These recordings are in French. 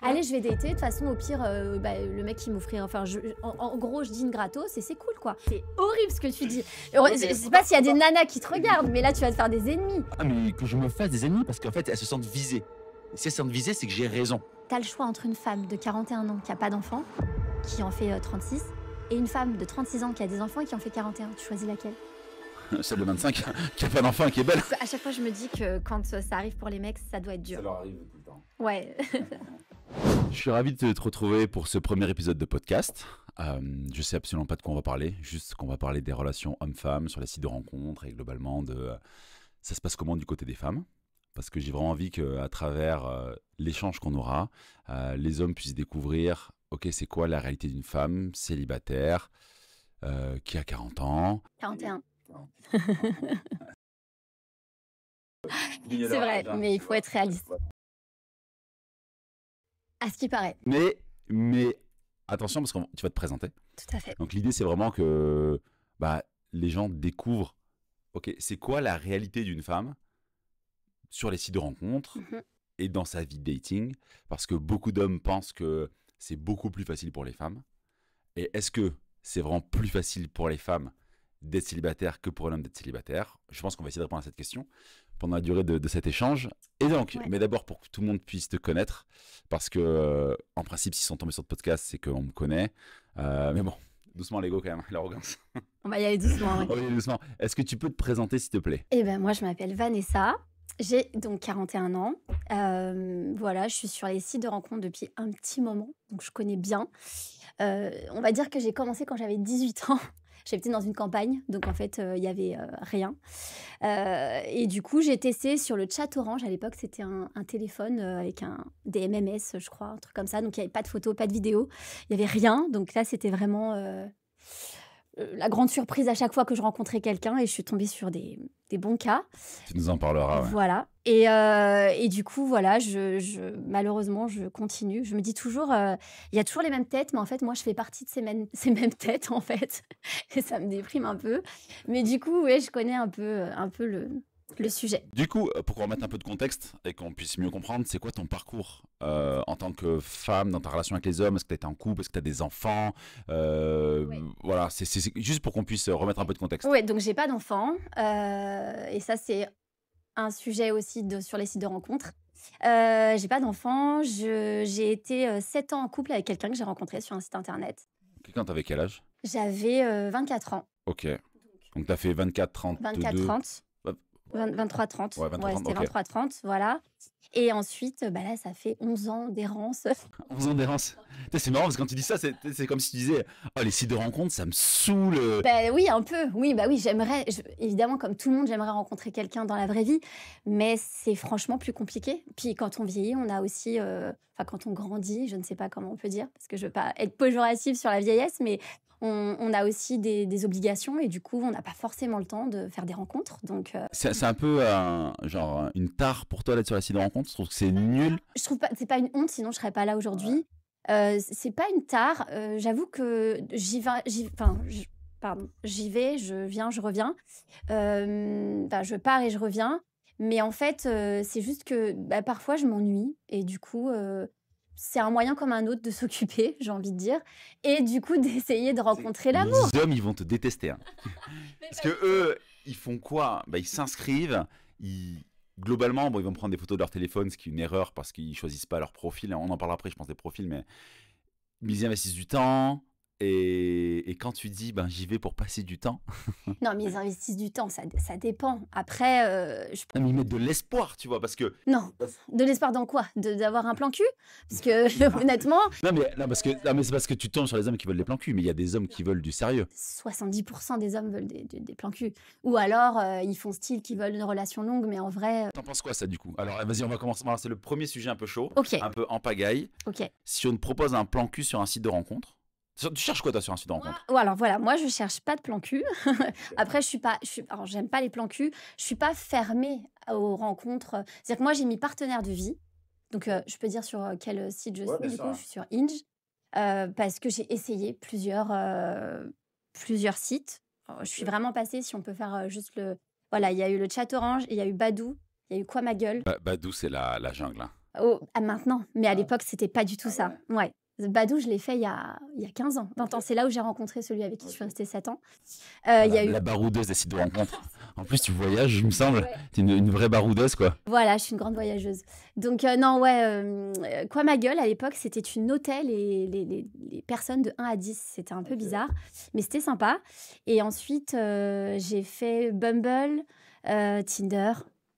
Allez, je vais dater, de toute façon, au pire, le mec qui m'offrirait, enfin, en gros, je dîne gratos et c'est cool, quoi. C'est horrible ce que tu dis. Je sais pas s'il y a des nanas qui te regardent, mais là, tu vas te faire des ennemis. Ah, mais que je me fasse des ennemis parce qu'en fait, elles se sentent visées. Et si elles se sentent visées, c'est que j'ai raison. T'as le choix entre une femme de 41 ans qui a pas d'enfant, qui en fait 36, et une femme de 36 ans qui a des enfants et qui en fait 41. Tu choisis laquelle? Celle de 25 qui a pas d'enfant et qui est belle. À chaque fois, je me dis que quand ça arrive pour les mecs, ça doit être dur. Ça leur arrive tout le temps. Ouais. Je suis ravi de te retrouver pour ce premier épisode de podcast. Je sais absolument pas de quoi on va parler, juste qu'on va parler des relations hommes-femmes sur les sites de rencontres et globalement de ça se passe comment du côté des femmes. Parce que j'ai vraiment envie qu'à travers l'échange qu'on aura, les hommes puissent découvrir, ok, c'est quoi la réalité d'une femme célibataire qui a 40 ans. 41. C'est vrai, mais il faut être réaliste. À ce qui paraît. Mais attention parce que tu vas te présenter. Tout à fait. Donc l'idée c'est vraiment que les gens découvrent, ok, c'est quoi la réalité d'une femme sur les sites de rencontres et dans sa vie de dating, parce que beaucoup d'hommes pensent que c'est beaucoup plus facile pour les femmes. Et est-ce que c'est vraiment plus facile pour les femmes d'être célibataires que pour un homme d'être célibataire? Je pense qu'on va essayer de répondre à cette question pendant la durée de cet échange. Et donc, mais d'abord pour que tout le monde puisse te connaître, parce que en principe, s'ils sont tombés sur le podcast, c'est qu'on me connaît. Mais bon, doucement l'ego quand même, l'arrogance. On va y aller doucement. On va y aller doucement. Est-ce que tu peux te présenter s'il te plaît? Eh ben moi, je m'appelle Vanessa. J'ai donc 41 ans. Voilà, je suis sur les sites de rencontres depuis un petit moment, donc je connais bien. On va dire que j'ai commencé quand j'avais 18 ans. J'habitais dans une campagne, donc en fait, il y avait rien. Et du coup, j'ai testé sur le chat Orange. À l'époque, c'était un téléphone avec des MMS, je crois, un truc comme ça. Donc, il n'y avait pas de photos, pas de vidéos. Il n'y avait rien. Donc là, c'était vraiment la grande surprise à chaque fois que je rencontrais quelqu'un. Et je suis tombée sur des bons cas. Tu nous en parleras. Ouais. Voilà. Et du coup, voilà, malheureusement, je continue. Je me dis toujours, il y a toujours les mêmes têtes, mais en fait, moi, je fais partie de ces mêmes têtes, en fait. Et ça me déprime un peu. Mais du coup, ouais, je connais un peu le sujet. Du coup, pour qu'on remette un peu de contexte et qu'on puisse mieux comprendre, c'est quoi ton parcours en tant que femme dans ta relation avec les hommes? Est-ce que tu été en couple? Est-ce que tu as des enfants? Oui. Voilà, c'est juste pour qu'on puisse remettre un peu de contexte. Oui, donc j'ai pas d'enfant. Et ça, c'est un sujet aussi sur les sites de rencontres. J'ai pas d'enfant. J'ai été 7 ans en couple avec quelqu'un que j'ai rencontré sur un site internet. Quand t'avais quel âge? J'avais 24 ans. Ok. Donc t'as fait 24-30. 24-30. 23-30. Ouais, 23-30, c'était ok. 23-30, voilà. Et ensuite, là, ça fait 11 ans d'errance. 11 ans d'errance. C'est marrant parce que quand tu dis ça, c'est comme si tu disais oh, les sites de rencontres, ça me saoule. Oui, un peu. Oui, j'aimerais, évidemment, comme tout le monde, j'aimerais rencontrer quelqu'un dans la vraie vie. Mais c'est franchement plus compliqué. Puis quand on vieillit, on a aussi... quand on grandit, je ne sais pas comment on peut dire, parce que je ne veux pas être péjorative sur la vieillesse, mais... On a aussi des obligations et du coup, on n'a pas forcément le temps de faire des rencontres. Donc, c'est un peu genre une tare pour toi d'être sur la site de rencontres. Je trouve que c'est nul. Je trouve pas, c'est pas une honte, sinon je serais pas là aujourd'hui. C'est pas une tare. J'avoue que j'y vais, je viens, je reviens. Je pars et je reviens. Mais en fait, c'est juste que parfois je m'ennuie et du coup. C'est un moyen comme un autre de s'occuper, j'ai envie de dire, et du coup d'essayer de rencontrer l'amour. Les hommes, ils vont te détester. Hein. Parce que eux, ils font quoi? Ils s'inscrivent, globalement, ils vont prendre des photos de leur téléphone, ce qui est une erreur parce qu'ils choisissent pas leur profil. On en parlera après, je pense, des profils, mais ils investissent du temps. Et quand tu dis, j'y vais pour passer du temps. Non, mais ils investissent du temps, ça dépend. Après, Non, mais ils mettent de l'espoir, tu vois, parce que... Non, de l'espoir dans quoi? D'avoir un plan cul? Parce que, honnêtement... Non, mais c'est parce que tu tombes sur les hommes qui veulent des plans cul, mais il y a des hommes qui veulent du sérieux. 70% des hommes veulent des plans cul. Ou alors, ils font style qu'ils veulent une relation longue, mais en vrai... T'en penses quoi, ça, du coup? Alors, vas-y, on va commencer. Alors, c'est le premier sujet un peu chaud, Ok. un peu en pagaille. Ok. Si on te propose un plan cul sur un site de rencontre, tu cherches quoi, toi, sur un site de rencontre? Alors voilà, moi je cherche pas de plan cul. Après, alors j'aime pas les plans cul. Je suis pas fermée aux rencontres. C'est-à-dire que moi j'ai mis partenaire de vie. Donc je peux dire sur quel site je suis. Du coup, je suis sur Hinge parce que j'ai essayé plusieurs sites. Alors, je suis vraiment passée. Si on peut faire juste le. Voilà, il y a eu le chat Orange, il y a eu Badoo, il y a eu Quoi ma gueule. Badoo, c'est la jungle. Hein. Oh, ah, maintenant, mais à Ah, l'époque, c'était pas du tout ah ça. ouais. Ouais. Badoo, je l'ai fait il y a 15 ans, 20 ans. Ok. C'est là où j'ai rencontré celui avec qui je suis Ok. restée 7 ans. Ah, Il y a eu la baroudeuse des sites de rencontres. En plus, tu voyages, il me semble. ouais. T'es une vraie baroudeuse, quoi. Voilà, je suis une grande voyageuse. Donc non, ouais, quoi ma gueule, à l'époque, c'était tu notais les personnes de 1 à 10. C'était un peu Ok. bizarre, mais c'était sympa. Et ensuite, j'ai fait Bumble, Tinder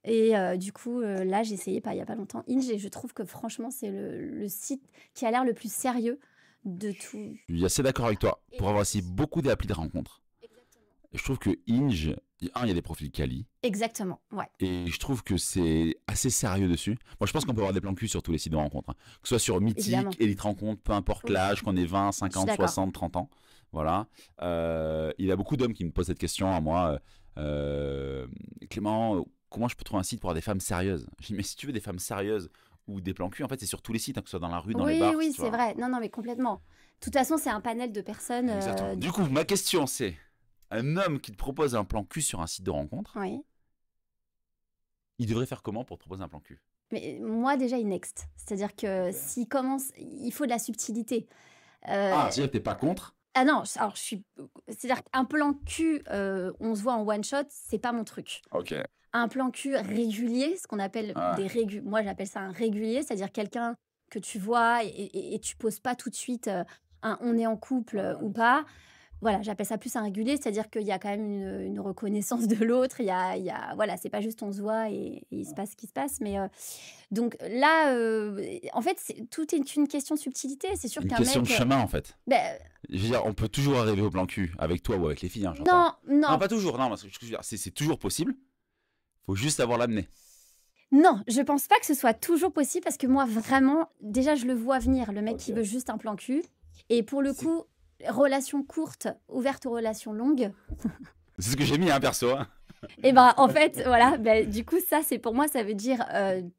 et du coup, là, j'ai essayé il y a pas longtemps Hinge et je trouve que franchement, c'est le site qui a l'air le plus sérieux de tout. Je suis assez d'accord avec toi. Et Pour avoir aussi beaucoup d'applis de rencontres, exactement. je trouve que Hinge, il y a des profils quali. Exactement, ouais, Et je trouve que c'est assez sérieux dessus. Moi, je pense qu'on peut avoir des plans cul sur tous les sites de rencontres, hein. Que ce soit sur évidemment. Mythique, Elite Rencontre, peu importe Oui, l'âge, qu'on ait 20, je suis 50, d'accord. 60, 30 ans. Voilà. Il y a beaucoup d'hommes qui me posent cette question à moi. Clément, comment je peux trouver un site pour avoir des femmes sérieuses? Je dis, mais si tu veux des femmes sérieuses ou des plans cul, en fait, c'est sur tous les sites, hein, que ce soit dans la rue, dans les Oui, bars, oui, tu c'est vois. vrai. Non, non, mais complètement. De toute façon, c'est un panel de personnes. Exactement. Du coup, ma question, c'est un homme qui te propose un plan cul sur un site de rencontre, Oui. il devrait faire comment pour te proposer un plan cul? Mais moi, déjà, il next. C'est-à-dire que Ok. s'il commence, il faut de la subtilité. Ah, Euh, c'est-à-dire que t'es pas contre? Ah non, alors je suis. C'est-à-dire qu'un plan cul, on se voit en one shot, c'est pas mon truc. Ok. Un plan cul régulier, ce qu'on appelle Ah, moi j'appelle ça un régulier, c'est-à-dire quelqu'un que tu vois et tu poses pas tout de suite un on est en couple ou pas. Voilà, j'appelle ça plus un régulier, c'est-à-dire qu'il y a quand même une reconnaissance de l'autre. Voilà, c'est pas juste on se voit et il se passe ce qui se passe. Mais donc là, en fait, tout est une question de subtilité. C'est sûr une qu'un question de mec, chemin en fait. ben, Je veux dire, on peut toujours arriver au plan cul avec toi ou avec les filles, hein, j'entends. non, Non, non, pas toujours, non, parce que je veux dire, c'est toujours possible. Faut juste savoir l'amener. non, je pense pas que ce soit toujours possible parce que moi, vraiment, déjà, je le vois venir, le mec qui Ok. veut juste un plan cul. Et pour le C'est coup, relation courte, ouverte aux relations longues, c'est ce que j'ai mis, hein, perso, hein. et ben en fait, voilà, ben, du coup, ça, c'est pour moi, ça veut dire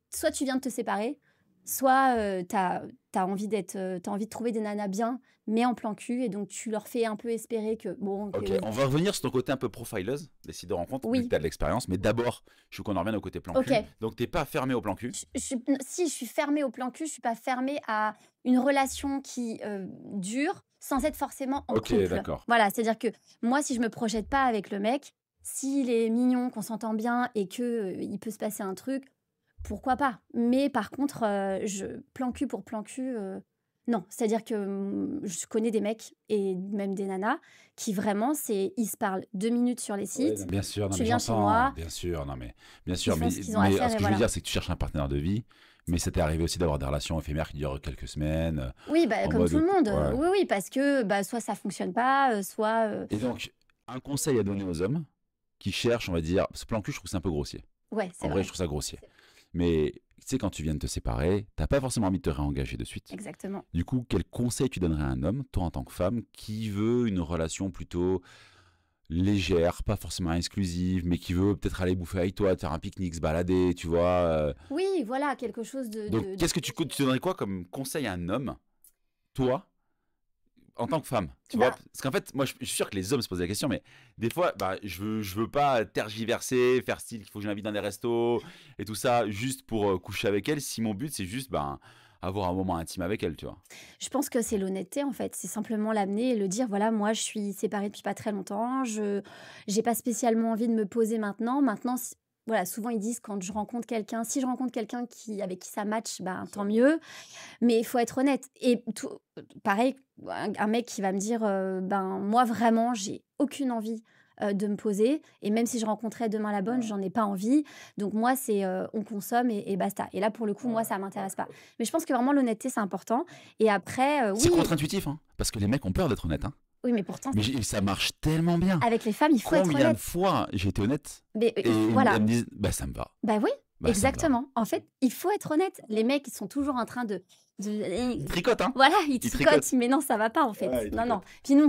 soit tu viens de te séparer, soit t'as envie t'as envie de trouver des nanas bien, mais en plan cul, et donc tu leur fais un peu espérer que, bon, Ok, que, on va revenir sur ton côté un peu profileuse des sites de rencontres, vu que oui, tu as de l'expérience. Mais d'abord, je veux qu'on en revienne au côté plan ok. cul. Donc, t'es pas fermé au plan cul. Si je suis fermée au plan cul, je suis pas fermée à une relation qui dure sans être forcément en Ok, couple. d'accord. Voilà, c'est-à-dire que moi, si je me projette pas avec le mec, s'il est mignon, qu'on s'entend bien et que il peut se passer un truc, pourquoi pas? Mais par contre, plan cul pour plan cul, non. C'est-à-dire que je connais des mecs et même des nanas qui vraiment, ils se parlent 2 minutes sur les Ouais, sites, non, bien sûr, non, tu mais viens chez j'entends. moi, Bien sûr, non, mais bien ils sûr. font ce qu'ils ont à faire Ce et que je veux voilà. dire, c'est que tu cherches un partenaire de vie. Mais ça t'est arrivé aussi d'avoir des relations éphémères qui durent quelques semaines, Oui, bah, en comme tout mode. le monde. Ouais. Oui, oui, parce que bah, soit ça fonctionne pas, soit... Et donc, un conseil à donner aux hommes qui cherchent, on va dire, ce plan cul, je trouve que c'est un peu grossier. Ouais, c'est En vrai, je vrai. trouve ça grossier. C'est- Mais tu sais, quand tu viens de te séparer, t'as pas forcément envie de te réengager de suite. Exactement. Du coup, quel conseil tu donnerais à un homme, toi en tant que femme, qui veut une relation plutôt légère, pas forcément exclusive, mais qui veut peut-être aller bouffer avec toi, faire un pique-nique, se balader, tu vois. Oui, voilà, quelque chose Donc, qu'est-ce que tu donnerais quoi comme conseil à un homme, toi, en tant que femme, tu vois? Bah, Parce qu'en fait, moi, je suis sûr que les hommes se posent la question, mais des fois, bah, je veux pas tergiverser, faire style qu'il faut que je l'invite dans des restos et tout ça, juste pour coucher avec elle, si mon but, c'est juste, ben, avoir un moment intime avec elle, tu vois. je pense que c'est l'honnêteté, en fait. C'est simplement l'amener et le dire, voilà, moi, je suis séparée depuis pas très longtemps. Je j'ai pas spécialement envie de me poser maintenant. Maintenant, voilà, souvent ils disent quand je rencontre quelqu'un, si je rencontre quelqu'un avec qui ça match, ben, tant mieux. Mais il faut être honnête. Et pareil, un mec qui va me dire, ben moi vraiment, j'ai aucune envie de me poser. Et même si je rencontrais demain la bonne, j'en ai pas envie. Donc moi, c'est on consomme et basta. Et là, pour le coup, moi, ça m'intéresse pas. Mais je pense que vraiment l'honnêteté, c'est important. Et après, C'est oui, contre-intuitif, hein, parce que les mecs ont peur d'être honnêtes, hein. oui, mais pourtant, Mais ça marche tellement bien. avec les femmes, il faut être Combien de honnête. fois j'ai été honnête Mais et voilà. elles me disent, bah ça me va, Bah oui, bah ça me va. exactement. En fait, il faut être honnête. Les mecs, ils sont toujours en train de Il tricote, hein. Voilà, ils Il tricotent, tricote. mais non, ça va pas en fait. Ouais, il Non, non. tricote. Puis nous,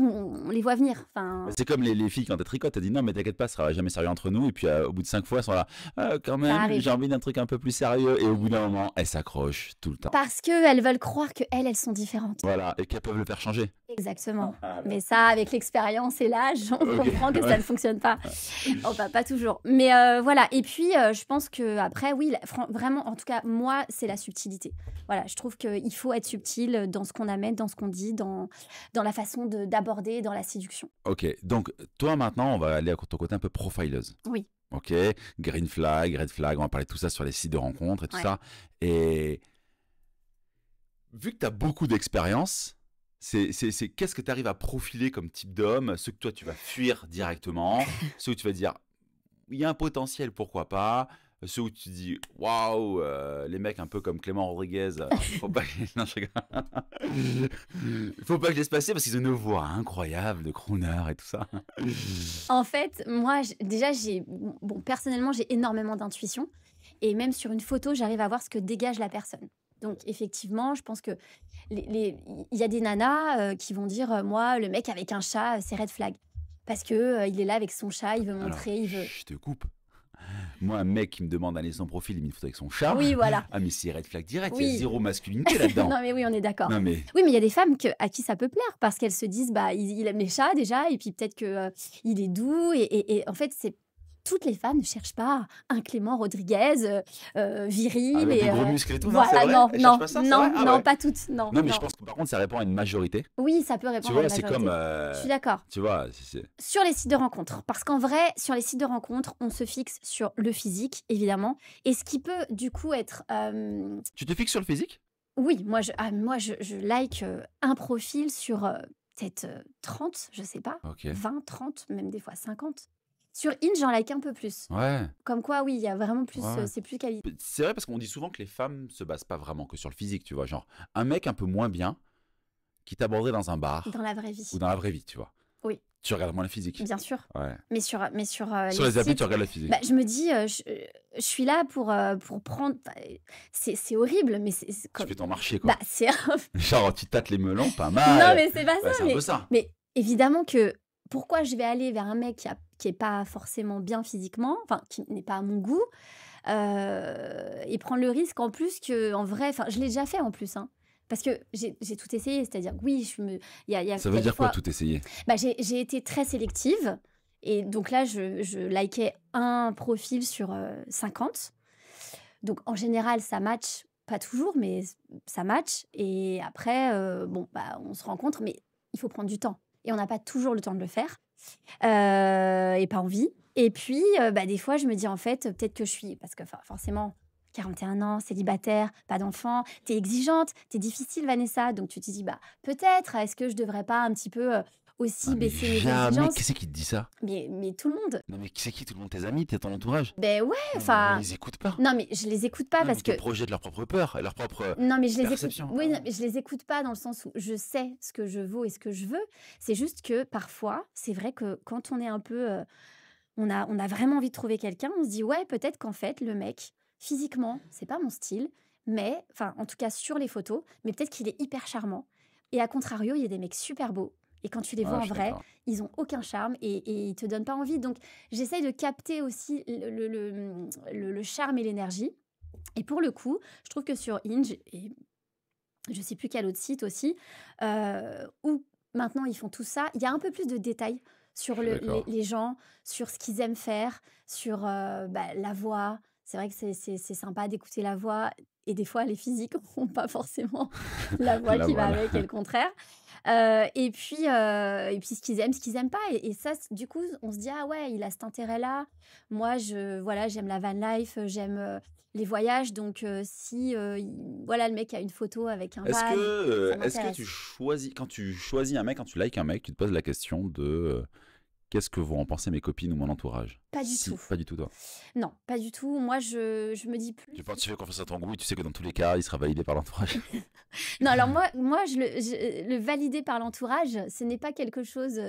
on les voit venir. Enfin, C'est comme les filles quand elles tricotent, elles disent non mais t'inquiète pas, ça sera jamais sérieux entre nous. Et puis au bout de 5 fois, elles sont là, ah, quand ça même, j'ai arrive. envie d'un truc un peu plus sérieux. Et au bout d'un moment, elles s'accrochent tout le temps. Parce qu'elles veulent croire qu'elles sont différentes. Voilà, et qu'elles peuvent le faire changer. Exactement. Ah, Mais ça, avec l'expérience et l'âge, on ok, comprend que ça ouais. ne fonctionne pas. Enfin, pas toujours. Mais voilà. Et puis, je pense que après, oui, vraiment, en tout cas, moi, c'est la subtilité. Voilà, je trouve qu'il faut être subtil dans ce qu'on amène, dans ce qu'on dit, dans la façon d'aborder, dans la séduction. Ok, donc toi maintenant, on va aller à ton côté un peu profileuse. Oui. Ok, green flag, red flag, on va parler de tout ça sur les sites de rencontres et tout Ouais. ça. Et vu que tu as beaucoup d'expérience, qu'est-ce que tu arrives à profiler comme type d'homme, ceux que toi tu vas fuir directement, ceux où tu vas dire il y a un potentiel, pourquoi pas, ceux où tu dis waouh, les mecs un peu comme Clément Rodriguez, faut pas non, je rigole. Faut pas que je laisse passer parce qu'ils ont une voix incroyable de crooner et tout ça. En fait, moi, déjà, personnellement, j'ai énormément d'intuition. Et même sur une photo, j'arrive à voir ce que dégage la personne. Donc, effectivement, je pense que il y a des nanas qui vont dire, moi, le mec avec un chat, c'est red flag. Parce que il est là avec son chat, il veut Alors, montrer, il veut. je te coupe. Moi, un mec qui me demande d'aller son profil, il met une photo avec son chat. Oui, voilà. Ah, mais c'est red flag direct, il y a Oui. zéro masculinité là-dedans. Non, mais oui, on est d'accord. Non, mais Oui, mais il y a des femmes à qui ça peut plaire parce qu'elles se disent, bah, il aime les chats déjà, et puis peut-être que il est doux. Et en fait, toutes les femmes ne cherchent pas un Clément Rodriguez viril. avec des Et, gros muscles et tout, non, c'est voilà, vrai? non, Elle non, cherche pas ça, c'est non, vrai? Ah non, ouais. pas toutes. Non, Non, mais je non. pense que par contre, ça répond à une majorité. Oui, ça peut Tu répondre à vois, une c'est majorité. comme. Je suis d'accord. Tu vois, Sur les sites de rencontres, parce qu'en vrai, sur les sites de rencontres, on se fixe sur le physique, évidemment, et ce qui peut du coup être... tu te fixes sur le physique? Oui, je like un profil sur peut-être 30, je sais pas, Ok. 20, 30, même des fois 50. Sur Inge, j'en like un peu plus. Ouais. Comme quoi, oui, il y a vraiment plus, Ouais. c'est plus qualité. C'est vrai parce qu'on dit souvent que les femmes se basent pas vraiment que sur le physique, tu vois. Genre, un mec un peu moins bien qui t'aborderait dans un bar Dans la vraie vie. ou dans la vraie vie, tu vois. Oui. Tu regardes moins le physique. Bien sûr. Ouais. Mais sur Sur les applis, sites, tu regardes le physique. bah, je me dis, je suis là pour prendre... C'est horrible, mais c'est Tu comme... fais ton marché, quoi. Bah, c'est... Genre, tu tâtes les melons, pas mal. Non, mais c'est pas Bah, ça. c'est un peu ça. Mais évidemment que pourquoi je vais aller vers un mec qui est pas forcément bien physiquement, enfin, qui n'est pas à mon goût, et prendre le risque en plus que, en vrai, enfin, je l'ai déjà fait en plus, hein. Parce que j'ai tout essayé, c'est-à-dire que oui, il y a Ça il veut y a des dire quoi, fois, tout essayer? bah, j'ai été très sélective. Et donc là, je likais un profil sur 50. Donc en général, ça match, pas toujours, mais ça match. Et après, bon, bah, on se rencontre, mais il faut prendre du temps. Et on n'a pas toujours le temps de le faire. Et pas envie. Et puis, bah, des fois, je me dis, en fait, peut-être que je suis... Parce que forcément, 41 ans, célibataire, pas d'enfant, t'es exigeante, t'es difficile, Vanessa. Donc tu te dis, bah, peut-être, est-ce que je devrais pas un petit peu aussi Non, mais baisser mes jamais. exigences? Qui c'est qui te dit ça? Mais tout le monde. Non, mais qui c'est qui? Tout le monde, tes amis, t'es ton entourage? Ben ouais, Non, enfin... mais ils écoutent pas. Non, mais je les écoute pas Non, mais parce ils que... te projettent leur propre peur et leur propre Non, mais je les écoute. perception. Oui, non, mais je les écoute pas dans le sens où je sais ce que je vaux et ce que je veux. C'est juste que parfois, c'est vrai que quand on est un peu... on a vraiment envie de trouver quelqu'un, on se dit, ouais, peut-être qu'en fait, le mec, physiquement, c'est pas mon style, mais... Enfin, en tout cas, sur les photos, mais peut-être qu'il est hyper charmant. Et à contrario, il y a des mecs super beaux. Et quand tu les vois Ouais, en je suis vrai, d'accord. ils ont aucun charme et ils te donnent pas envie. Donc, j'essaye de capter aussi le charme et l'énergie. Et pour le coup, je trouve que sur Inge, et je sais plus quel autre site aussi, où maintenant ils font tout ça, il y a un peu plus de détails sur Je suis d'accord. les gens, sur ce qu'ils aiment faire, sur la voix. C'est vrai que c'est sympa d'écouter la voix. Et des fois, les physiques n'ont pas forcément la voix La qui va voilà. avec et le contraire. Et puis ce qu'ils aiment pas. Et ça, du coup, on se dit, ah ouais, il a cet intérêt-là. Moi, voilà, j'aime la van life, j'aime les voyages. Donc, si voilà, le mec a une photo avec un Est-ce van, ça que m'intéresse. tu choisis, quand tu choisis un mec, quand tu likes un mec, tu te poses la question de qu'est-ce que vont en penser mes copines ou mon entourage? Pas du tout. Pas du tout, toi. Non, pas du tout. Moi, je me dis plus. Tu fais confiance à ton goût et tu sais que dans tous les cas, il sera validé par l'entourage. Non, alors moi le valider par l'entourage, ce n'est pas quelque chose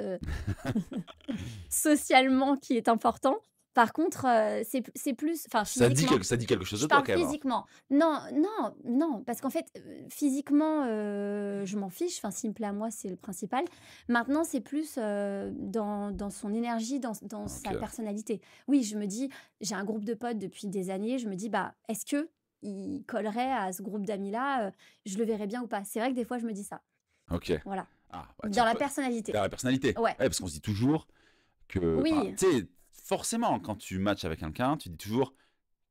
socialement qui est important. Par contre, c'est plus enfin physiquement. Ça dit quelque chose Je de toi parle quand même, alors. physiquement. Non, non, non, parce qu'en fait, physiquement, je m'en fiche. Enfin, s'il me plaît à moi, c'est le principal. Maintenant, c'est plus, dans son énergie, dans sa Ok. personnalité. Oui, je me dis j'ai un groupe de potes depuis des années, je me dis: «Bah, est-ce qu'il collerait à ce groupe d'amis-là, je le verrais bien ou pas?» C'est vrai que des fois, je me dis ça. Ok. Voilà. Ah, bah, Dans tiens, la personnalité. t'as la personnalité. Ouais. Ouais, parce qu'on se dit toujours que. Enfin, Oui. tu sais, forcément, quand tu matches avec quelqu'un, tu dis toujours,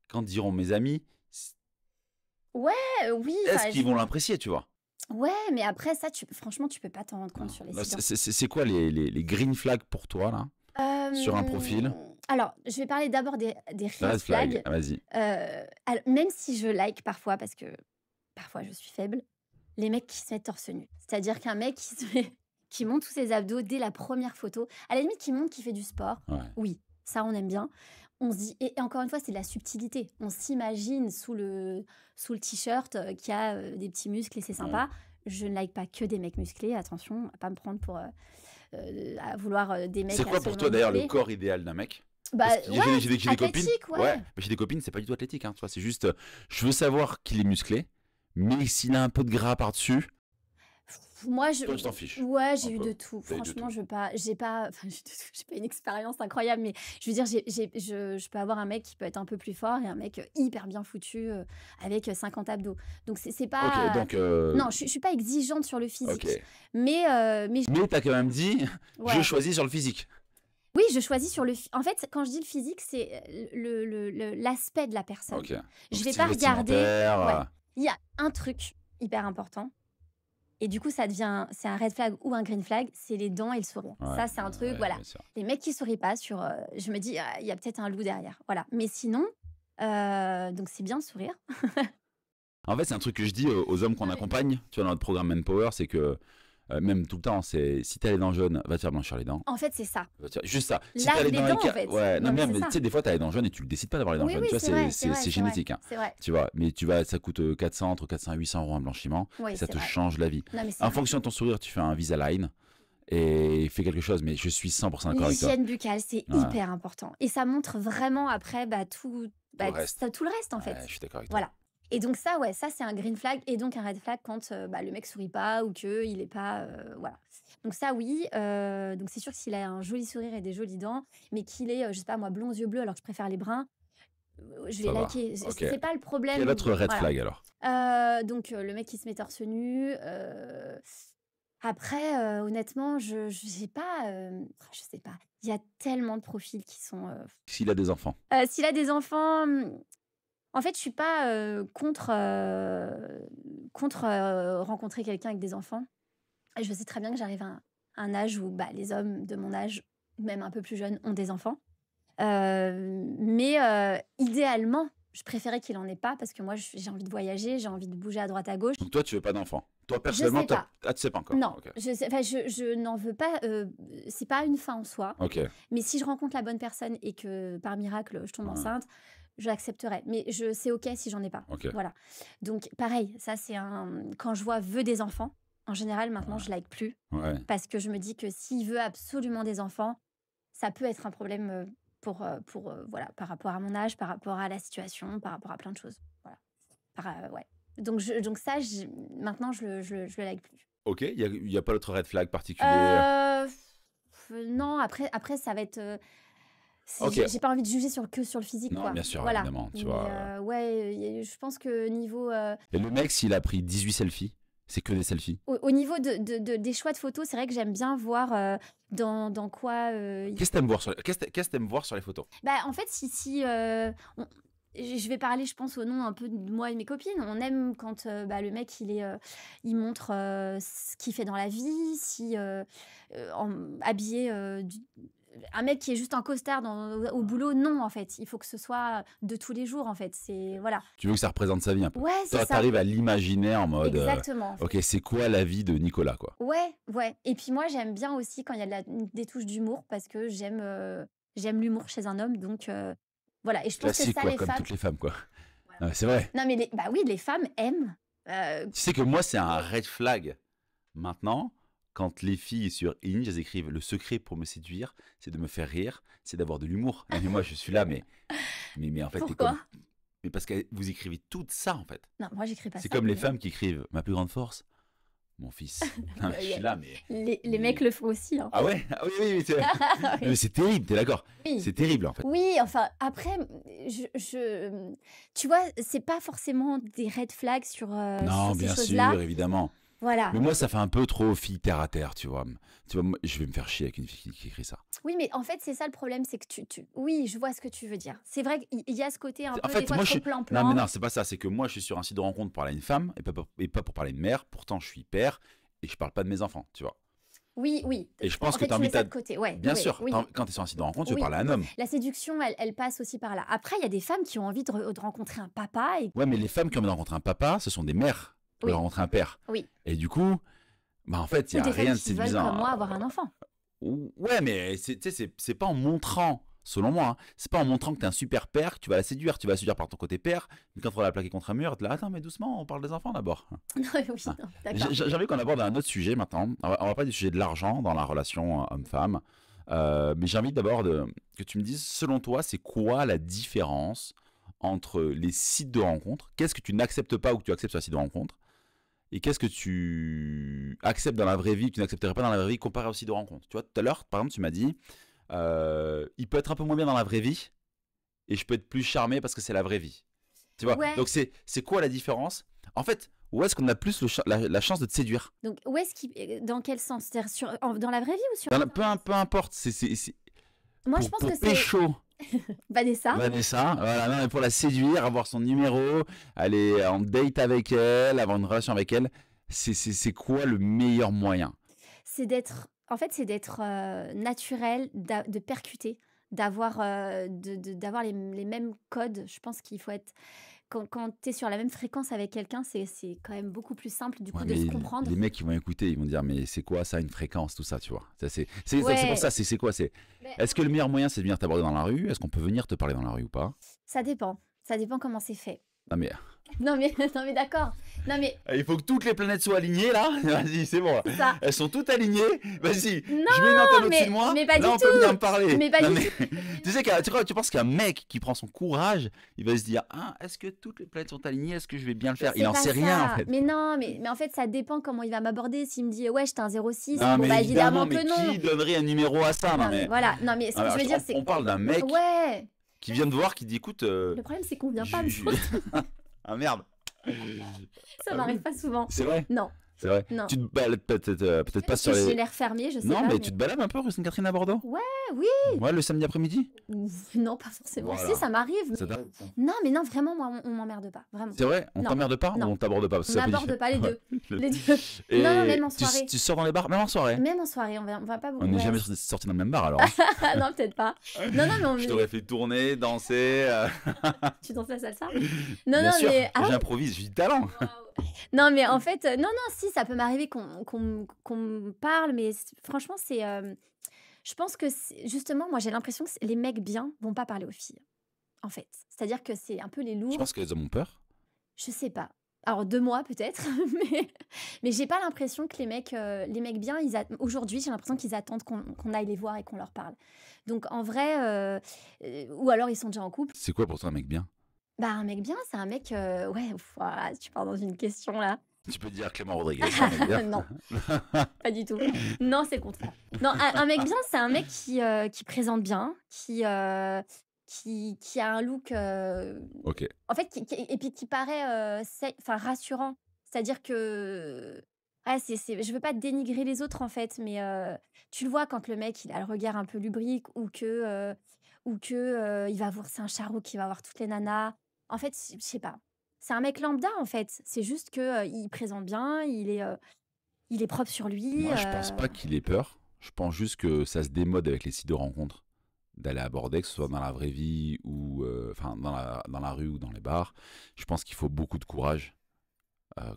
quand diront mes amis, Ouais, oui, est-ce enfin, qu'ils vont l'apprécier, tu vois? ouais, mais après ça, franchement, tu peux pas t'en rendre compte Non. sur les Là, sites. c'est quoi les green flags pour toi, là, sur un profil? Alors, je vais parler d'abord des red Red flag, flags. vas-y. Même si je like parfois, parce que parfois je suis faible, les mecs qui se mettent torse nu. C'est-à-dire qu'un mec qui monte tous ses abdos dès la première photo, à la limite qui montre qu'il fait du sport, Ouais. oui, ça on aime bien. On se dit, et encore une fois, c'est de la subtilité. On s'imagine sous le t-shirt qui a des petits muscles et c'est sympa. Je ne like pas que des mecs musclés, attention, à pas me prendre pour à vouloir des mecs C'est quoi pour toi, absolument d'ailleurs, le musclés. corps idéal d'un mec? Bah Parce que ouais, j'ai des copines. athlétique, ouais. Ouais, mais j'ai des copines, c'est pas du tout athlétique, hein, tu vois. C'est juste, je veux savoir qu'il est musclé, mais s'il a un peu de gras par-dessus, Moi, toi, tu t'en fiches. ouais, j'ai Un eu peu. de tout. T'as eu de Franchement, tout. je veux pas, enfin, j'ai pas une expérience incroyable, mais je veux dire, je peux avoir un mec qui peut être un peu plus fort et un mec hyper bien foutu avec 50 abdos. Donc c'est Ok, pas, donc. non, je suis pas exigeante sur le physique, Ok. mais Mais t'as quand même dit, je ouais. choisis sur le physique. Oui, je choisis sur en fait, quand je dis le physique, c'est l'aspect de la personne. Ok. Je Donc, vais style pas regarder. vestimentaire. Ouais. Il y a un truc hyper important. Et du coup, c'est un red flag ou un green flag, c'est les dents et le sourire. Ouais, Ça, c'est un truc, ouais, voilà. bien sûr. Les mecs qui sourient pas je me dis, ah, il y a peut-être un loup derrière. Voilà. Mais sinon, donc c'est bien de sourire. En fait, c'est un truc que je dis aux hommes qu'on accompagne, tu vois, dans notre programme Manpower, c'est que, même tout le temps, c'est si t'as les dents jaunes, va te faire blanchir les dents. En fait, c'est ça. Juste ça. Si Lave t'as les les dents, dents, en fait. ouais, non, Non, mais mais c'est tu ça. sais, des fois, t'as les dents jaunes et tu le décides pas d'avoir les dents Oui, jaunes. oui, Tu vois, c'est vrai, c'est c'est vrai. génétique, hein. C'est vrai. Tu vois, mais ça coûte 400, entre 400 et 800 euros un blanchiment, Oui, et ça c'est te vrai. change la vie. Non, mais c'est En vrai. fonction de ton sourire, tu fais un Visalign et fais quelque chose, mais je suis 100% d'accord avec toi. L'hygiène buccale, c'est Ouais. hyper important. Et ça montre vraiment après Tout le reste. tout le reste, en fait. Ouais, je suis d'accord avec toi. Voilà. Et donc ça, ouais, ça c'est un green flag et donc un red flag quand le mec sourit pas ou que il est pas, voilà. Donc ça, oui. Donc c'est sûr que s'il a un joli sourire et des jolies dents, mais qu'il est, je sais pas moi, blond aux yeux bleus alors que je préfère les bruns, je vais Ça va. liker. Ok. C'est pas le problème. Quel autre red Voilà. flag alors? Donc le mec qui se met torse nu. Après, honnêtement, je sais pas. Je sais pas. Il y a tellement de profils qui sont. S'il a des enfants. S'il a des enfants. En fait, je suis pas contre rencontrer quelqu'un avec des enfants. Je sais très bien que j'arrive à un âge où bah, les hommes de mon âge, même un peu plus jeunes, ont des enfants. Mais idéalement, je préférais qu'il en ait pas parce que moi, j'ai envie de voyager, j'ai envie de bouger à droite à gauche. Donc toi, tu veux pas d'enfant? Toi, Je personnellement, sais pas. tu sais pas encore. Non, Ok. je n'en veux pas. C'est pas une fin en soi. Ok. Mais si je rencontre la bonne personne et que par miracle, je tombe Ouais. enceinte, je l'accepterai. Mais c'est OK si j'en ai pas. Ok. Voilà. Donc, pareil, ça, c'est quand je vois veut des enfants, en général, maintenant, je like plus. Ouais. Parce que je me dis que s'il veut absolument des enfants, ça peut être un problème voilà, par rapport à mon âge, par rapport à la situation, par rapport à plein de choses. Voilà. Ouais. Donc ça, maintenant, je le like plus. Ok, il y a pas d'autre red flag particulier? Non, après, ça va être. Ok. J'ai pas envie de juger que sur le physique, Non, quoi. bien sûr, Voilà. évidemment, tu Mais, vois. ouais, je pense que niveau, Et le mec, s'il a pris 18 selfies, c'est que des selfies. au niveau des choix de photos, c'est vrai que j'aime bien voir dans quoi. Qu'est-ce que t'aimes voir sur les photos? Bah, en fait, si je vais parler, je pense, au nom un peu de moi et mes copines. On aime quand le mec, il montre ce qu'il fait dans la vie, si habillé. Un mec qui est juste en costard au boulot, non, en fait. Il faut que ce soit de tous les jours, en fait. C'est voilà. Tu veux que ça représente sa vie un peu? Ouais, c'est ça. T'arrives à l'imaginer en mode. Exactement. Ok, c'est quoi la vie de Nicolas, quoi? Ouais. Et puis moi, j'aime bien aussi quand il y a des touches d'humour parce que j'aime l'humour chez un homme. Donc voilà. Et je pense que Classique, ça, quoi, les comme femmes. toutes les femmes, quoi. Ouais, c'est vrai. Non, mais bah oui, les femmes aiment. Tu sais que moi, c'est un red flag maintenant quand les filles sur Hinge, elles écrivent le secret pour me séduire, c'est de me faire rire, c'est d'avoir de l'humour. Et moi, je suis là, mais en fait, t'es comme. Pourquoi? Mais parce que vous écrivez tout ça, en fait. Non, moi, j'écris pas C'est ça. comme les mais femmes qui écrivent ma plus grande force, mon fils. Non, mais je suis là, les mecs le font aussi. Hein. Ah ouais? Ah oui, oui, c'est Oui. mais c'est terrible, t'es d'accord? Oui. C'est terrible, en fait. Oui, enfin, après, tu vois, c'est pas forcément des red flags sur Non, ces bien choses-là. sûr, évidemment. Voilà. Mais moi, ça fait un peu trop fille terre à terre, tu vois. Tu vois, moi, je vais me faire chier avec une fille qui écrit ça. Oui, mais en fait, c'est ça le problème, c'est que Oui, je vois ce que tu veux dire. C'est vrai qu'il y a ce côté un En peu fait, des fois moi, trop Non, mais plan-plan. non, c'est pas ça. C'est que moi, je suis sur un site de rencontre pour parler à une femme et pas pour parler de mère. Pourtant, je suis père et je parle pas de mes enfants, tu vois. Oui, oui. Et je pense En que fait, t'as tu envie mets ça de... de côté. Ouais, Bien oui, sûr, oui. quand t'es sur un site de rencontre, tu veux Oui, parler à un homme. la séduction, elle passe aussi par là. Après, il y a des femmes qui ont envie de rencontrer un papa. Et... Ouais, mais les femmes qui ont envie de rencontrer un papa, ce sont des mères qui Oui. veulent rencontrer un père. Oui. Et du coup, bah en fait, il Ou y a des rien femmes de qui veulent, séduisant. comme moi, avoir un enfant. Ouais, mais tu sais, c'est pas en montrant, selon moi, hein, c'est pas en montrant que t'es un super père que tu vas la séduire. Tu vas la séduire par ton côté père. Mais quand tu vas la plaquer contre un mur, tu là, attends, mais doucement, on parle des enfants d'abord. Oui, non, d'accord. J'ai envie qu'on aborde un autre sujet maintenant. On va pas du sujet de l'argent dans la relation homme-femme. Mais j'ai envie d'abord que tu me dises, selon toi, c'est quoi la différence entre les sites de rencontres? Qu'est-ce que tu n'acceptes pas ou que tu acceptes sur un site de rencontre? Et qu'est-ce que tu acceptes dans la vraie vie que tu n'accepterais pas dans la vraie vie comparé au site de rencontre? Tu vois, tout à l'heure, par exemple, tu m'as dit, il peut être un peu moins bien dans la vraie vie et je peux être plus charmé parce que c'est la vraie vie. Tu vois? Ouais. Donc c'est quoi la différence? En fait, où est-ce qu'on a plus la chance de te séduire? Donc, où est-ce dans quel sens? C'est-à-dire dans la vraie vie ou sur Peu importe, Moi, je pense pour que c'est pécho Vanessa. Vanessa, voilà, non, mais pour la séduire, avoir son numéro, aller en date avec elle, avoir une relation avec elle, c'est quoi le meilleur moyen? C'est d'être, en fait, c'est d'être naturel, de percuter, d'avoir d'avoir les mêmes codes. Je pense qu'il faut être quand tu es sur la même fréquence avec quelqu'un, c'est quand même beaucoup plus simple du coup Ouais, de se mais comprendre. les mecs qui vont écouter, ils vont dire mais c'est quoi ça une fréquence, tout ça, tu vois. C'est pour Ouais. ça, c'est quoi? Est-ce que le meilleur moyen c'est de venir t'aborder dans la rue? Est-ce qu'on peut venir te parler dans la rue ou pas? Ça dépend. Ça dépend comment c'est fait. Non mais Non mais, non mais d'accord. Non mais il faut que toutes les planètes soient alignées là. Vas-y, c'est bon. ça. Elles sont toutes alignées. Vas-y. Non, je mets une antenne mais- au-dessus de moi. mais pas là, du on peut tout. venir me parler. Mais pas Non, du mais- tu sais tu penses qu'un mec qui prend son courage, il va se dire ah, est-ce que toutes les planètes sont alignées? Est-ce que je vais bien le faire? C'est Il en pas sait rien ça. en fait. Mais non, mais en fait, ça dépend comment il va m'aborder. S'il me dit, ouais, j'étais un 06, Non, bon, mais bah évidemment mais que non. qui donnerait un numéro à ça? Non, Non, mais mais voilà. Non, mais ce que Alors, je veux dire, c'est. on parle d'un mec Ouais. qui vient de voir, qui dit écoute, Le problème, c'est qu'on vient pas me je- foutre. ah merde. Ça m'arrive pas souvent. C'est vrai. Non, C'est vrai. non. Tu te balades peut-être pas Parce sur que j'ai les. l'air fermier, je sais Non, pas. mais tu te balades un peu rue Sainte-Catherine à Bordeaux? Ouais, oui. Ouais, le samedi après-midi. Non, pas forcément. Voilà. Si, ça m'arrive. Ça mais- t'arrive. Non, mais non, vraiment, moi, on m'emmerde pas. Vraiment. C'est vrai? On Non. t'emmerde pas Non. ou on t'aborde pas? Parce que On c'est un peu n'aborde pas les différent. deux. Ouais. Les deux. Et Non, non, même en tu- soirée. Tu sors dans les bars? Même en soirée? Même en soirée, on va pas beaucoup. On n'est ouais. jamais sortis dans le même bar alors. Hein. Ah non, peut-être pas. Non, non, mais on... Je t'aurais fait tourner, danser. tu danses la salsa? Bien Non, non, sûr, mais. Ah ouais. j'improvise, j'ai du talent. Non, mais en fait, non, non, si, ça peut m'arriver qu'on me parle, mais franchement, c'est. Je pense que justement, moi, j'ai l'impression que les mecs bien vont pas parler aux filles, en fait. C'est-à-dire que c'est un peu les Je lourds. pense que les hommes ont peur. Je sais pas. Alors, de moi, peut-être, mais j'ai pas l'impression que les mecs bien, aujourd'hui, j'ai l'impression qu'ils attendent qu'on aille les voir et qu'on leur parle. Donc, en vrai, ou alors ils sont déjà en couple. C'est quoi pour toi un mec bien? Bah, un mec bien, c'est un mec. Ouais, voilà, tu pars dans une question là. Tu peux dire Clément Rodriguez. c'est un mec bien. Non, pas du tout. Non, c'est le contraire. Non, un mec bien, c'est un mec qui présente bien, qui a un look. Ok. En fait, et puis qui paraît enfin, rassurant. C'est-à-dire que. Ouais, je veux pas dénigrer les autres, en fait, mais tu le vois quand le mec il a le regard un peu lubrique ou que il va voir, c'est un charreau qui va voir toutes les nanas. En fait, je sais pas. C'est un mec lambda, en fait. C'est juste que il présente bien, il est propre sur lui. Moi, je pense pas qu'il ait peur. Je pense juste que ça se démode avec les sites de rencontres d'aller aborder, que ce soit dans la vraie vie ou enfin dans la rue ou dans les bars. Je pense qu'il faut beaucoup de courage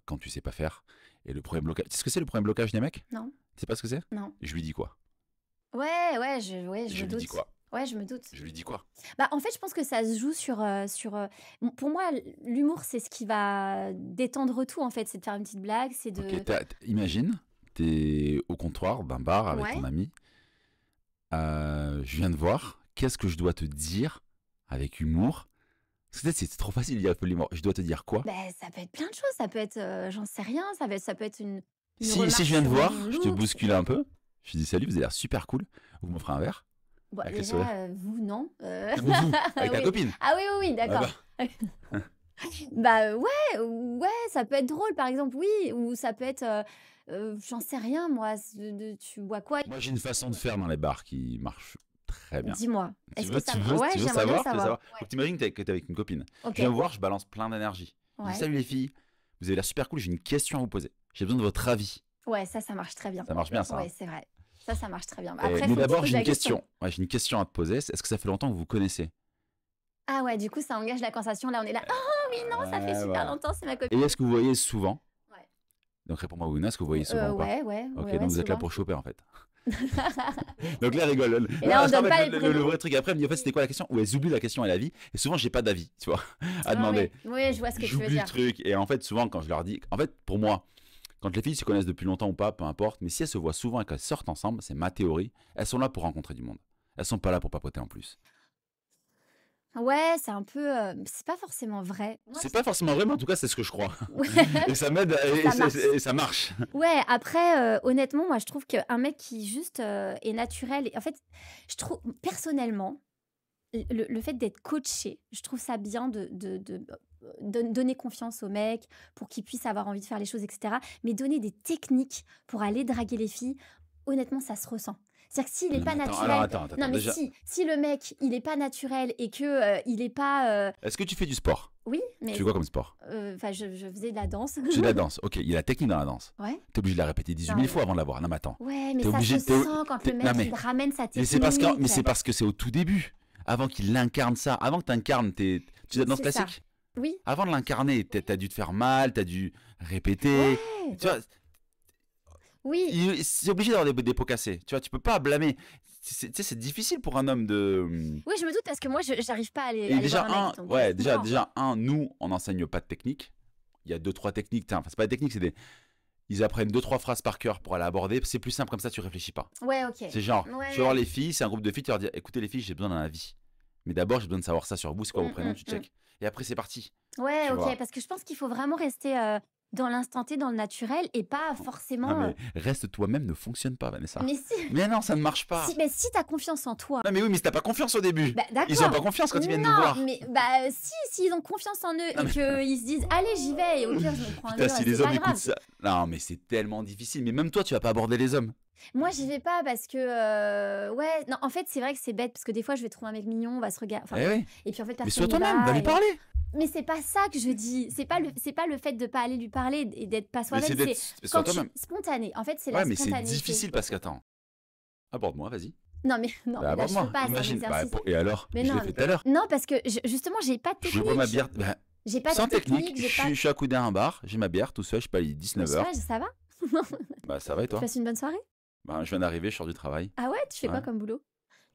quand tu sais pas faire. Et le premier blocage. Tu sais ce que c'est le premier blocage des mecs? Non, Tu sais pas ce que c'est? non. Je lui dis quoi? Ouais, je Je me lui dis doute. quoi? Ouais, je me doute. Je lui dis quoi? Bah, en fait, je pense que ça se joue pour moi, l'humour, c'est ce qui va détendre tout, en fait. C'est de faire une petite blague, c'est de. Ok, imagine, t'es au comptoir d'un bar avec ton Ouais. ami. Je viens de voir. Qu'est-ce que je dois te dire avec humour? Parce que peut-être c'est trop facile de dire avec l'humour. Je dois te dire quoi? Ben, ça peut être plein de choses. Ça peut être, j'en sais rien, ça peut être une Si remarque je viens de sur voir, mon je te look. bouscule un peu. Je te dis salut, vous avez l'air super cool. Vous m'offrez un verre Bon, avec le soleil. déjà, vous, non. Ah, mais vous, avec ta Oui. copine. Ah oui, oui, oui, Ah d'accord. bah. Bah ouais, ça peut être drôle, par exemple, oui. Ou ça peut être, j'en sais rien, moi. Tu bois quoi? Moi, j'ai une façon de faire dans les bars qui marche très bien. Dis-moi. Tu Est-ce que veux, ça... tu veux, Ouais, tu veux j'aimerais bien savoir, tu veux savoir. savoir. Faut que t'imagines que t'es avec une copine. Ok. Je viens vous voir, je balance plein d'énergie. Je dis Ouais. salut les filles, vous avez l'air super cool, j'ai une question à vous poser. J'ai besoin de votre avis. Ouais, ça marche très bien. Ça marche bien, ça. Ouais, hein. c'est vrai. Ça marche très bien. Mais Après, faut que tu d'abord, poses j'ai la une question. Ouais, j'ai une question à te poser. Est-ce que ça fait longtemps que vous vous connaissez? Ah ouais, du coup, ça engage la conversation. Là, on est là. Oh oui, non, ça fait super voilà. longtemps, c'est ma Et copine. est-ce que vous voyez souvent? Ouais. Donc réponds-moi oui, est-ce que vous voyez souvent ou pas? Ouais, Ok, ouais, donc vous êtes là souvent. pour choper en fait. Donc là, elle rigole. Et là, on Non, donne mais pas les le prénoms. vrai truc après, elle me dit en fait, c'était quoi la question? Ou elles oublient la question et la vie. Et souvent, j'ai pas d'avis, tu vois, à demander. Oui, je vois ce que tu veux J'oublie le dire. truc. Et en fait, souvent, quand je leur dis. En fait, pour moi, quand les filles se connaissent depuis longtemps ou pas, peu importe. Mais si elles se voient souvent et qu'elles sortent ensemble, c'est ma théorie. Elles sont là pour rencontrer du monde. Elles sont pas là pour papoter en plus. Ouais, c'est un peu. C'est pas forcément vrai. Moi, C'est pas forcément vrai, mais en tout cas, c'est ce que je crois. Ouais. Et ça m'aide Ça marche. et ça marche. Ouais, après, honnêtement, moi, je trouve qu'un mec qui juste est naturel. En fait, je trouve, personnellement, le fait d'être coaché, je trouve ça bien de donner confiance au mec pour qu'il puisse avoir envie de faire les choses, etc. Mais donner des techniques pour aller draguer les filles, honnêtement, ça se ressent. C'est-à-dire que s'il n'est Non, pas mais naturel. attends. Non, mais Déjà, si le mec, il n'est pas naturel et que il n'est pas. est-ce que tu fais du sport? Oui, Tu mais. fais quoi comme sport? Enfin, je faisais de la danse. Tu fais de la danse. Ok, il y a la technique dans la danse. Ouais. T'es obligé de la répéter 18 Non, 000 mais- fois avant de la voir. Non, mais attends. Ouais, mais T'es ça obligé- se t'es- sent quand t'es- le non, mec mais- il ramène sa Mais technique. c'est parce que c'est au tout début. Avant qu'il incarne ça. Avant que tu incarnes tu sais, la danse C'est ça. classique. Oui. Avant de l'incarner, t'as dû te faire mal, t'as dû répéter. Ouais. Tu vois, Oui. c'est obligé d'avoir des pots cassés. Tu vois, tu peux pas blâmer. Tu sais, c'est difficile pour un homme de. Oui, je me doute parce que moi, j'arrive pas à aller, Et aller déjà, voir un mec. donc, ouais, je comprends. déjà, nous, on n'enseigne pas de technique. Il y a 2-3 techniques. Enfin, c'est pas des techniques, c'est des. Ils apprennent 2-3 phrases par cœur pour aller aborder. C'est plus simple comme ça, tu réfléchis pas. Ouais, ok. C'est genre, Ouais, tu vas voir les filles, c'est un groupe de filles, tu leur dis écoutez les filles, j'ai besoin d'un avis. Mais d'abord, j'ai besoin de savoir ça sur vous, c'est quoi vos prénoms, tu check. Et après, c'est parti. Ouais, Tu ok, vois. parce que je pense qu'il faut vraiment rester dans l'instant T, dans le naturel et pas forcément. Non, mais reste toi-même ne fonctionne pas, Vanessa. Mais si, Mais non, ça ne marche pas. mais si t'as confiance en toi. Non, mais oui, mais si t'as pas confiance au début. Bah, d'accord. Ils ont pas confiance quand ils viennent nous voir. Non, mais bah s'ils ont confiance en eux Non, et mais- qu'ils se disent allez j'y vais et au pire je me prends un Putain, mur si et les c'est hommes pas écoutent grave. ça. Non, mais c'est tellement difficile. Mais même toi, tu vas pas aborder les hommes. Moi j'y vais pas parce que ouais non en fait c'est vrai que c'est bête parce que des fois je vais trouver un mec mignon on va se regarder Eh oui. et puis en fait Mais personne sois n'y toi-même, va lui et- parler. Mais c'est pas ça que je dis. C'est pas le fait de pas aller lui parler et d'être pas Mais soi-même. c'est C'est d'être quand sois tu toi-même. spontané. En fait, c'est Ouais, la mais c'est spontanéité. difficile parce qu'attends. Aborde-moi, vas-y. Non mais non, Bah, mais là, je aborde-moi. peux pas. C'est un Imagine. Bah, exercice. et alors Mais Je l'ai non, fait tout à l'heure. Non parce que justement j'ai pas de Je technique. bois ma bière. Bah, J'ai pas sans de technique. technique, J'ai pas. je suis accoudé à un bar, j'ai ma bière tout seul, je sais pas, il est Mais 19h. ça va. Bah ça va et Tu toi? passes une bonne soirée. Bah, je viens d'arriver, je sors du travail. Ah ouais, tu fais quoi Ouais. comme boulot?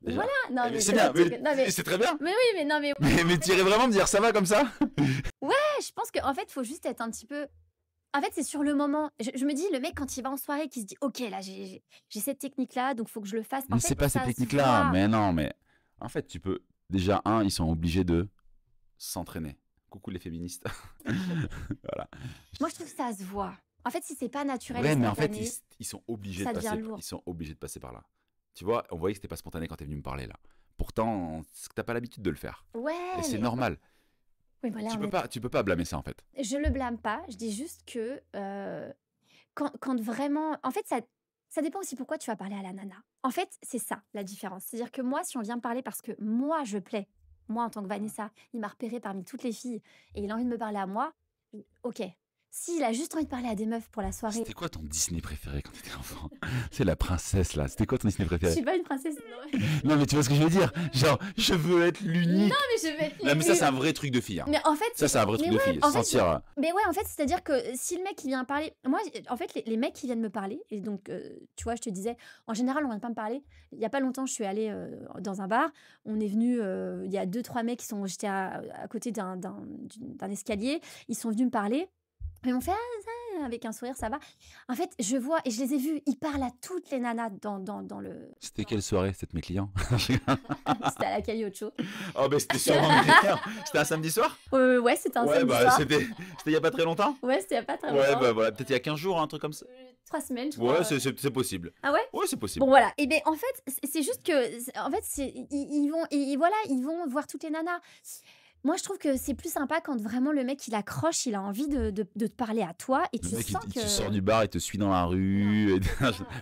Déjà. Voilà. Non mais C'est bien, pas- non, mais c'est très bien. mais oui, mais non mais Mais tu irais vraiment me dire ça va comme ça? je pense qu'en fait, faut juste être un petit peu. En fait, c'est sur le moment. Je me dis, le mec, quand il va en soirée, qui se dit, OK, là, j'ai cette technique-là, donc faut que je le fasse. En Mais fait, c'est pas ça cette se technique-là. voit. Mais non, mais en fait, tu peux. Déjà, ils sont obligés de s'entraîner. Coucou les féministes. Voilà. Moi, je trouve que ça se voit. En fait, si c'est pas naturel, Ouais, et mais en fait, spontané, ils sont obligés ça de devient passer. lourd. Ils sont obligés de passer par là. Tu vois, on voyait que c'était pas spontané quand t'es venu me parler là. Pourtant, t'as pas l'habitude de le faire. Ouais. Et c'est mais- normal. Oui, voilà, Tu peux pas blâmer ça en fait. Je le blâme pas. Je dis juste que quand vraiment. En fait, ça dépend aussi pourquoi tu vas parler à la nana. En fait, c'est ça la différence. C'est-à-dire que moi, si on vient me parler parce que moi, je plais, moi, en tant que Vanessa, il m'a repéré parmi toutes les filles et il a envie de me parler à moi, OK. S'il a juste envie de parler à des meufs pour la soirée. C'était quoi ton Disney préféré quand t'étais enfant? C'est la princesse là. C'était quoi ton Disney Je préféré? suis pas une princesse. Non, Non, mais tu vois ce que je veux dire? Genre, je veux être l'unique. mais je vais être Non, mais ça, l'élu. c'est un vrai truc de fille. Hein. Mais en fait, Ça, c'est un vrai truc mais de ouais, fille. en fait, Sentir. Mais ouais, en fait, c'est-à-dire que si le mec il vient parler, moi, en fait, les mecs qui viennent me parler, et donc, tu vois, je te disais, en général, on vient pas me parler. Il y a pas longtemps, je suis allée dans un bar. On est venu, il y a 2-3 mecs qui sont, j'étais à côté d'un escalier. Ils sont venus me parler. Ils m'ont fait avec un sourire, ça va. En fait, je vois et je les ai vus, ils parlent à toutes les nanas dans le. C'était quelle soirée? C'était mes clients? C'était à la Caillotcho. Oh, mais c'était sûrement mes clients. C'était un samedi soir? Ouais, c'était un Ouais, samedi bah, soir. c'était il y a pas très longtemps? Ouais, c'était il n'y a pas très Ouais, longtemps. bah voilà, peut-être il y a 15 jours, un truc comme ça. 3 semaines, je crois. Ouais, c'est possible. Ah ouais? Ouais, c'est possible. Bon voilà, et bien en fait, c'est juste que, en fait, voilà, ils vont voir toutes les nanas. Moi, je trouve que c'est plus sympa quand vraiment le mec, il accroche, il a envie de te parler à toi et Le tu mec, sens il que. te sort du bar, il te suit dans la rue.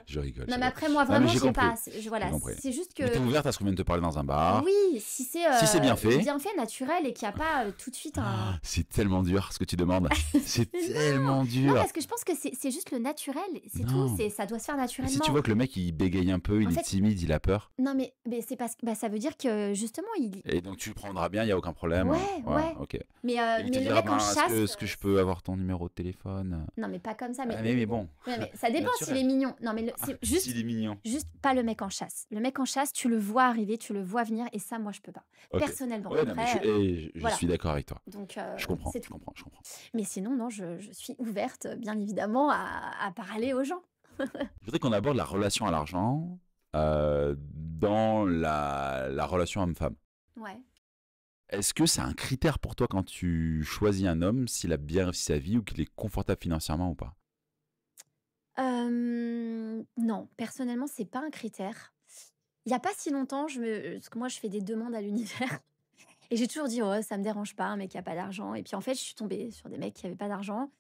Je rigole. Non, je mais rigole. après, moi, Non, mais vraiment, j'ai je sais compris. pas. Voilà, J'ai compris. c'est juste que. Mais t'es ouverte à ce qu'on vienne te parler dans un bar. Oui, si c'est Si c'est bien fait. naturel et qu'il n'y a pas tout de suite un. Ah, c'est tellement dur ce que tu demandes. C'est Non, tellement Non, dur. parce que je pense que c'est juste le naturel, c'est tout, Non. ça doit se faire Mais si naturellement. tu vois que le mec il bégaye un peu, il En est fait- timide, il a peur, Non, mais c'est parce que ça veut dire que justement, et donc tu le prendras bien, il y a aucun problème. Ouais. Ok. Et Mais il te le dira, mec en ben, chasse. est-ce que je peux avoir ton numéro de téléphone? Non, mais pas comme ça. Ah, mais bon. Ouais, mais ça dépend s'il est mignon. Non, mais c'est juste. S'il est mignon. Juste pas le mec en chasse. Le mec en chasse, tu le vois arriver, tu le vois venir, et ça, moi, je peux pas. Ok. Personnellement. Ouais, non, mais Après, je voilà. suis d'accord avec toi. Donc, Je comprends, c'est je tout. comprends, je comprends. Mais sinon, non, je suis ouverte, bien évidemment, à parler aux gens. Je voudrais qu'on aborde la relation à l'argent dans la relation homme-femme. Ouais. Est-ce que c'est un critère pour toi quand tu choisis un homme, s'il a bien réussi sa vie ou qu'il est confortable financièrement ou pas? Non, personnellement, c'est pas un critère. Il y a pas si longtemps, parce que moi, je fais des demandes à l'univers. Et j'ai toujours dit, oh, ça me dérange pas, un mec qui a pas d'argent. Et puis en fait, je suis tombée sur des mecs qui avaient pas d'argent.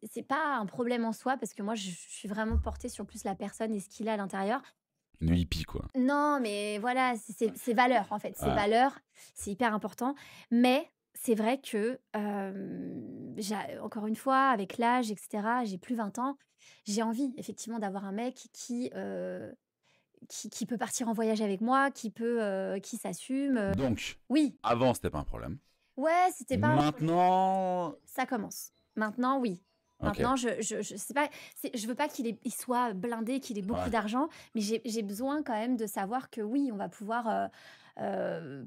C'est pas un problème en soi, parce que moi, je suis vraiment portée sur plus la personne et ce qu'il a à l'intérieur. Une hippie, quoi. Non, mais voilà, c'est valeurs, en fait. C'est Ouais. valeurs, c'est hyper important. Mais c'est vrai que, encore une fois, avec l'âge, etc., j'ai plus 20 ans, j'ai envie, effectivement, d'avoir un mec qui peut partir en voyage avec moi, qui s'assume. Donc, Oui, avant, c'était pas un problème. ouais, c'était pas un problème. Maintenant, Ça commence. Maintenant, oui. ok. Maintenant, je sais pas, je veux pas il soit blindé, qu'il ait beaucoup Ouais. d'argent, mais j'ai besoin quand même de savoir que oui, on va pouvoir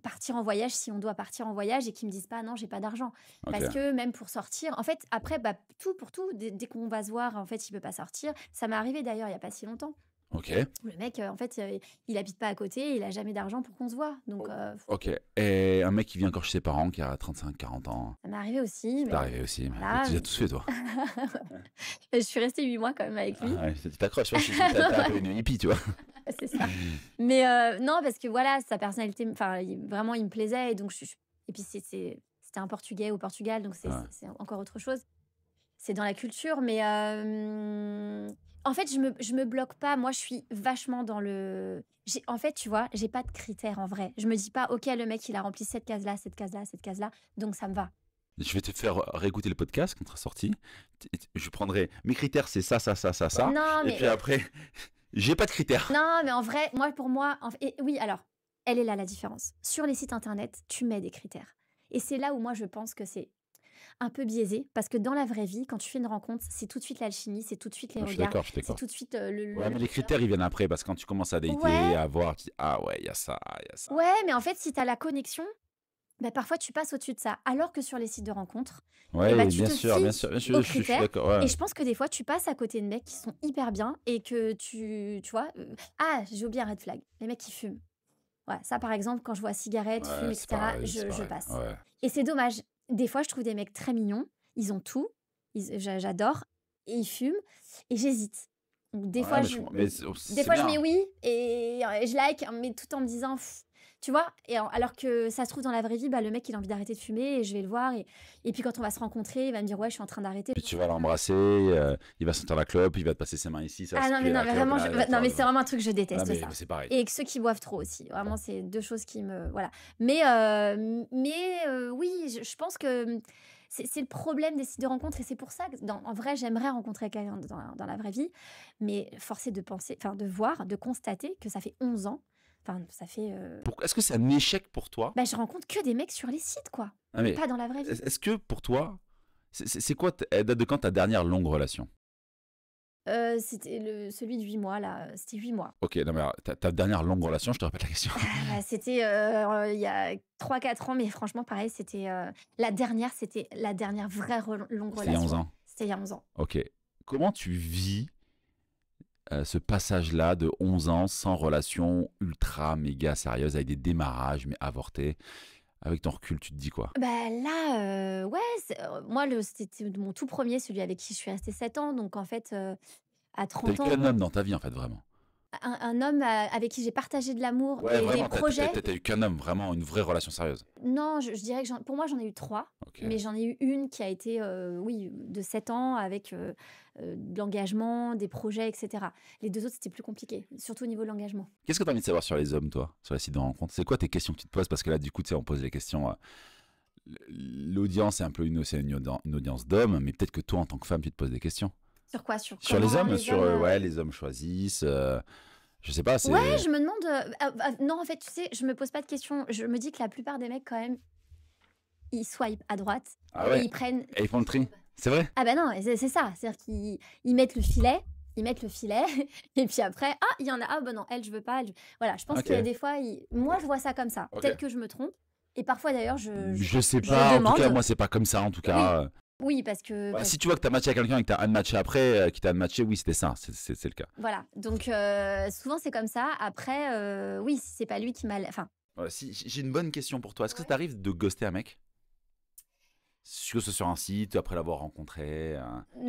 partir en voyage si on doit partir en voyage, et qu'ils me disent pas non, j'ai pas d'argent. Parce Ok. que même pour sortir, en fait, après, bah, tout pour tout, dès qu'on va se voir, en fait, il peut pas sortir. Ça m'est arrivé d'ailleurs il y a pas si longtemps. Ok. Le mec, en fait, il habite pas à côté, il a jamais d'argent pour qu'on se voit. Donc, Ok. Et un mec qui vit encore chez ses parents, qui a 35, 40 ans. ça m'est arrivé aussi. C'est arrivé aussi. Mais voilà. tu as tous fait, toi. Je suis restée 8 mois quand même avec lui. Ah ouais, tu t'accroches. T'as un peu une hippie, tu vois. C'est ça. Mais non, parce que voilà, sa personnalité, enfin, vraiment, il me plaisait. Et donc, et puis, c'était un Portugais au Portugal, donc Ouais. c'est encore autre chose. C'est dans la culture, mais en fait, je me bloque pas. Moi, je suis vachement dans le. En fait, tu vois, j'ai pas de critères en vrai. Je me dis pas, ok, le mec, il a rempli cette case-là, cette case-là, cette case-là, donc ça me va. Je vais te faire réécouter le podcast quand il sera sorti. Je prendrai mes critères, c'est ça. Non, Et mais puis après, j'ai pas de critères. non, mais en vrai, pour moi, oui, alors, elle est là la différence. Sur les sites internet, tu mets des critères. Et c'est là où moi, je pense que c'est un peu biaisé, parce que dans la vraie vie, quand tu fais une rencontre, c'est tout de suite l'alchimie, c'est tout de suite les Je suis regards, d'accord, je suis c'est d'accord. tout de suite Ouais, mais les critères, ils viennent après, parce que quand tu commences à dater, Ouais. à voir, tu dis, ah ouais, il y a ça. Ouais, mais en fait, si tu as la connexion, bah, parfois tu passes au-dessus de ça. Alors que sur les sites de rencontres, Ouais, bah, tu bien te sûr, fies bien sûr. aux Je suis critères. d'accord. Ouais. Et je pense que des fois, tu passes à côté de mecs qui sont hyper bien et que tu vois. Ah, j'ai oublié un red flag. Les mecs qui fument. Ouais, ça, par exemple, quand je vois cigarettes, fume, Ouais, etc., c'est pareil, c'est je pareil. passe. Ouais. Et c'est dommage. Des fois, je trouve des mecs très mignons. Ils ont tout. J'adore. Et ils fument. Et j'hésite. Donc, des Ouais, fois, mais des c'est fois je bien. mets oui et je like, mais tout en me disant, tu vois, alors que ça se trouve dans la vraie vie, bah, le mec il a envie d'arrêter de fumer et je vais le voir. Et puis quand on va se rencontrer, il va me dire, ouais, je suis en train d'arrêter. Puis tu vas l'embrasser, il va sentir la clope, il va te passer ses mains ici. Ça va Ah non, mais aspirer non, la mais clope, vraiment, là, non, mais c'est vraiment un truc que je déteste, Ah, mais ça. c'est pareil. Et ceux qui boivent trop aussi. Vraiment, c'est deux choses qui me. Voilà. Mais oui, je pense que c'est le problème des sites de rencontres et c'est pour ça que, en vrai, j'aimerais rencontrer quelqu'un dans la vraie vie. Mais force est de penser, enfin, de voir, de constater que ça fait 11 ans. Enfin, ça fait. Est-ce que c'est un échec pour toi? Bah, je rencontre que des mecs sur les sites, quoi. Ah, mais Pas dans la vraie vie. est-ce que pour toi, c'est quoi, elle date de quand ta dernière longue relation? C'était celui de 8 mois, là. C'était 8 mois. Ok, non mais alors, ta dernière longue relation, je te répète la question. C'était il y a 3-4 ans, mais franchement, pareil, c'était la dernière vraie longue C'était il y a 11 relation. ans. C'était il y a 11 ans. Ok. comment tu vis ce passage-là de 11 ans sans relation ultra méga sérieuse, avec des démarrages mais avortés? Avec ton recul, tu te dis quoi? Bah, là, ouais, moi, c'était mon tout premier, celui avec qui je suis restée 7 ans. Donc en fait, à T'as eu 30 ans, qu'un homme dans ta vie, en fait, vraiment? un homme, avec qui j'ai partagé de l'amour Ouais, et des vraiment, projets. t'as eu qu'un homme, vraiment, une vraie relation sérieuse? Non, je dirais que pour moi, j'en ai eu 3, Ok. mais j'en ai eu une qui a été, oui, de 7 ans avec, de l'engagement, des projets, et cetera. Les 2 autres, c'était plus compliqué, surtout au niveau de l'engagement. Qu'est-ce que tu as envie de savoir sur les hommes, toi, sur les sites de rencontres? C'est quoi tes questions que tu te poses? Parce que là, du coup, tu sais, on pose les questions. L'audience, c'est un peu une audience d'hommes, mais peut-être que toi, en tant que femme, tu te poses des questions. Sur quoi? Sur Sur les comment hommes, les sur hommes, ouais, les hommes choisissent. Je sais pas, Ouais, c'est. je me demande, non, en fait, tu sais, je me pose pas de questions. Je me dis que la plupart des mecs, quand même, ils swipent à droite Ah et ouais, ils prennent. et ils font le tri. C'est vrai? Ah bah non, c'est ça. C'est-à-dire qu'ils mettent le filet, et puis après, ah, il y en a, ah bah non, elle, je veux pas. Voilà, je pense Ok, qu'il y a des fois, moi, je vois ça comme ça. ok. Peut-être que je me trompe. Et parfois, d'ailleurs, Je sais je pas, en tout cas, demande. moi, c'est pas comme ça, en tout Oui, cas. oui, parce que, Si tu vois que t'as matché à quelqu'un et que t'as unmatché après, qui t'a unmatché, oui, c'était ça, c'est le cas. voilà. Donc, souvent, c'est comme ça. Après, oui, si c'est pas lui qui m'a. Enfin, Voilà, si, j'ai une bonne question pour toi. Est-ce que ça t'arrive de ghoster un mec? Que ce soit sur un site, après l'avoir rencontré.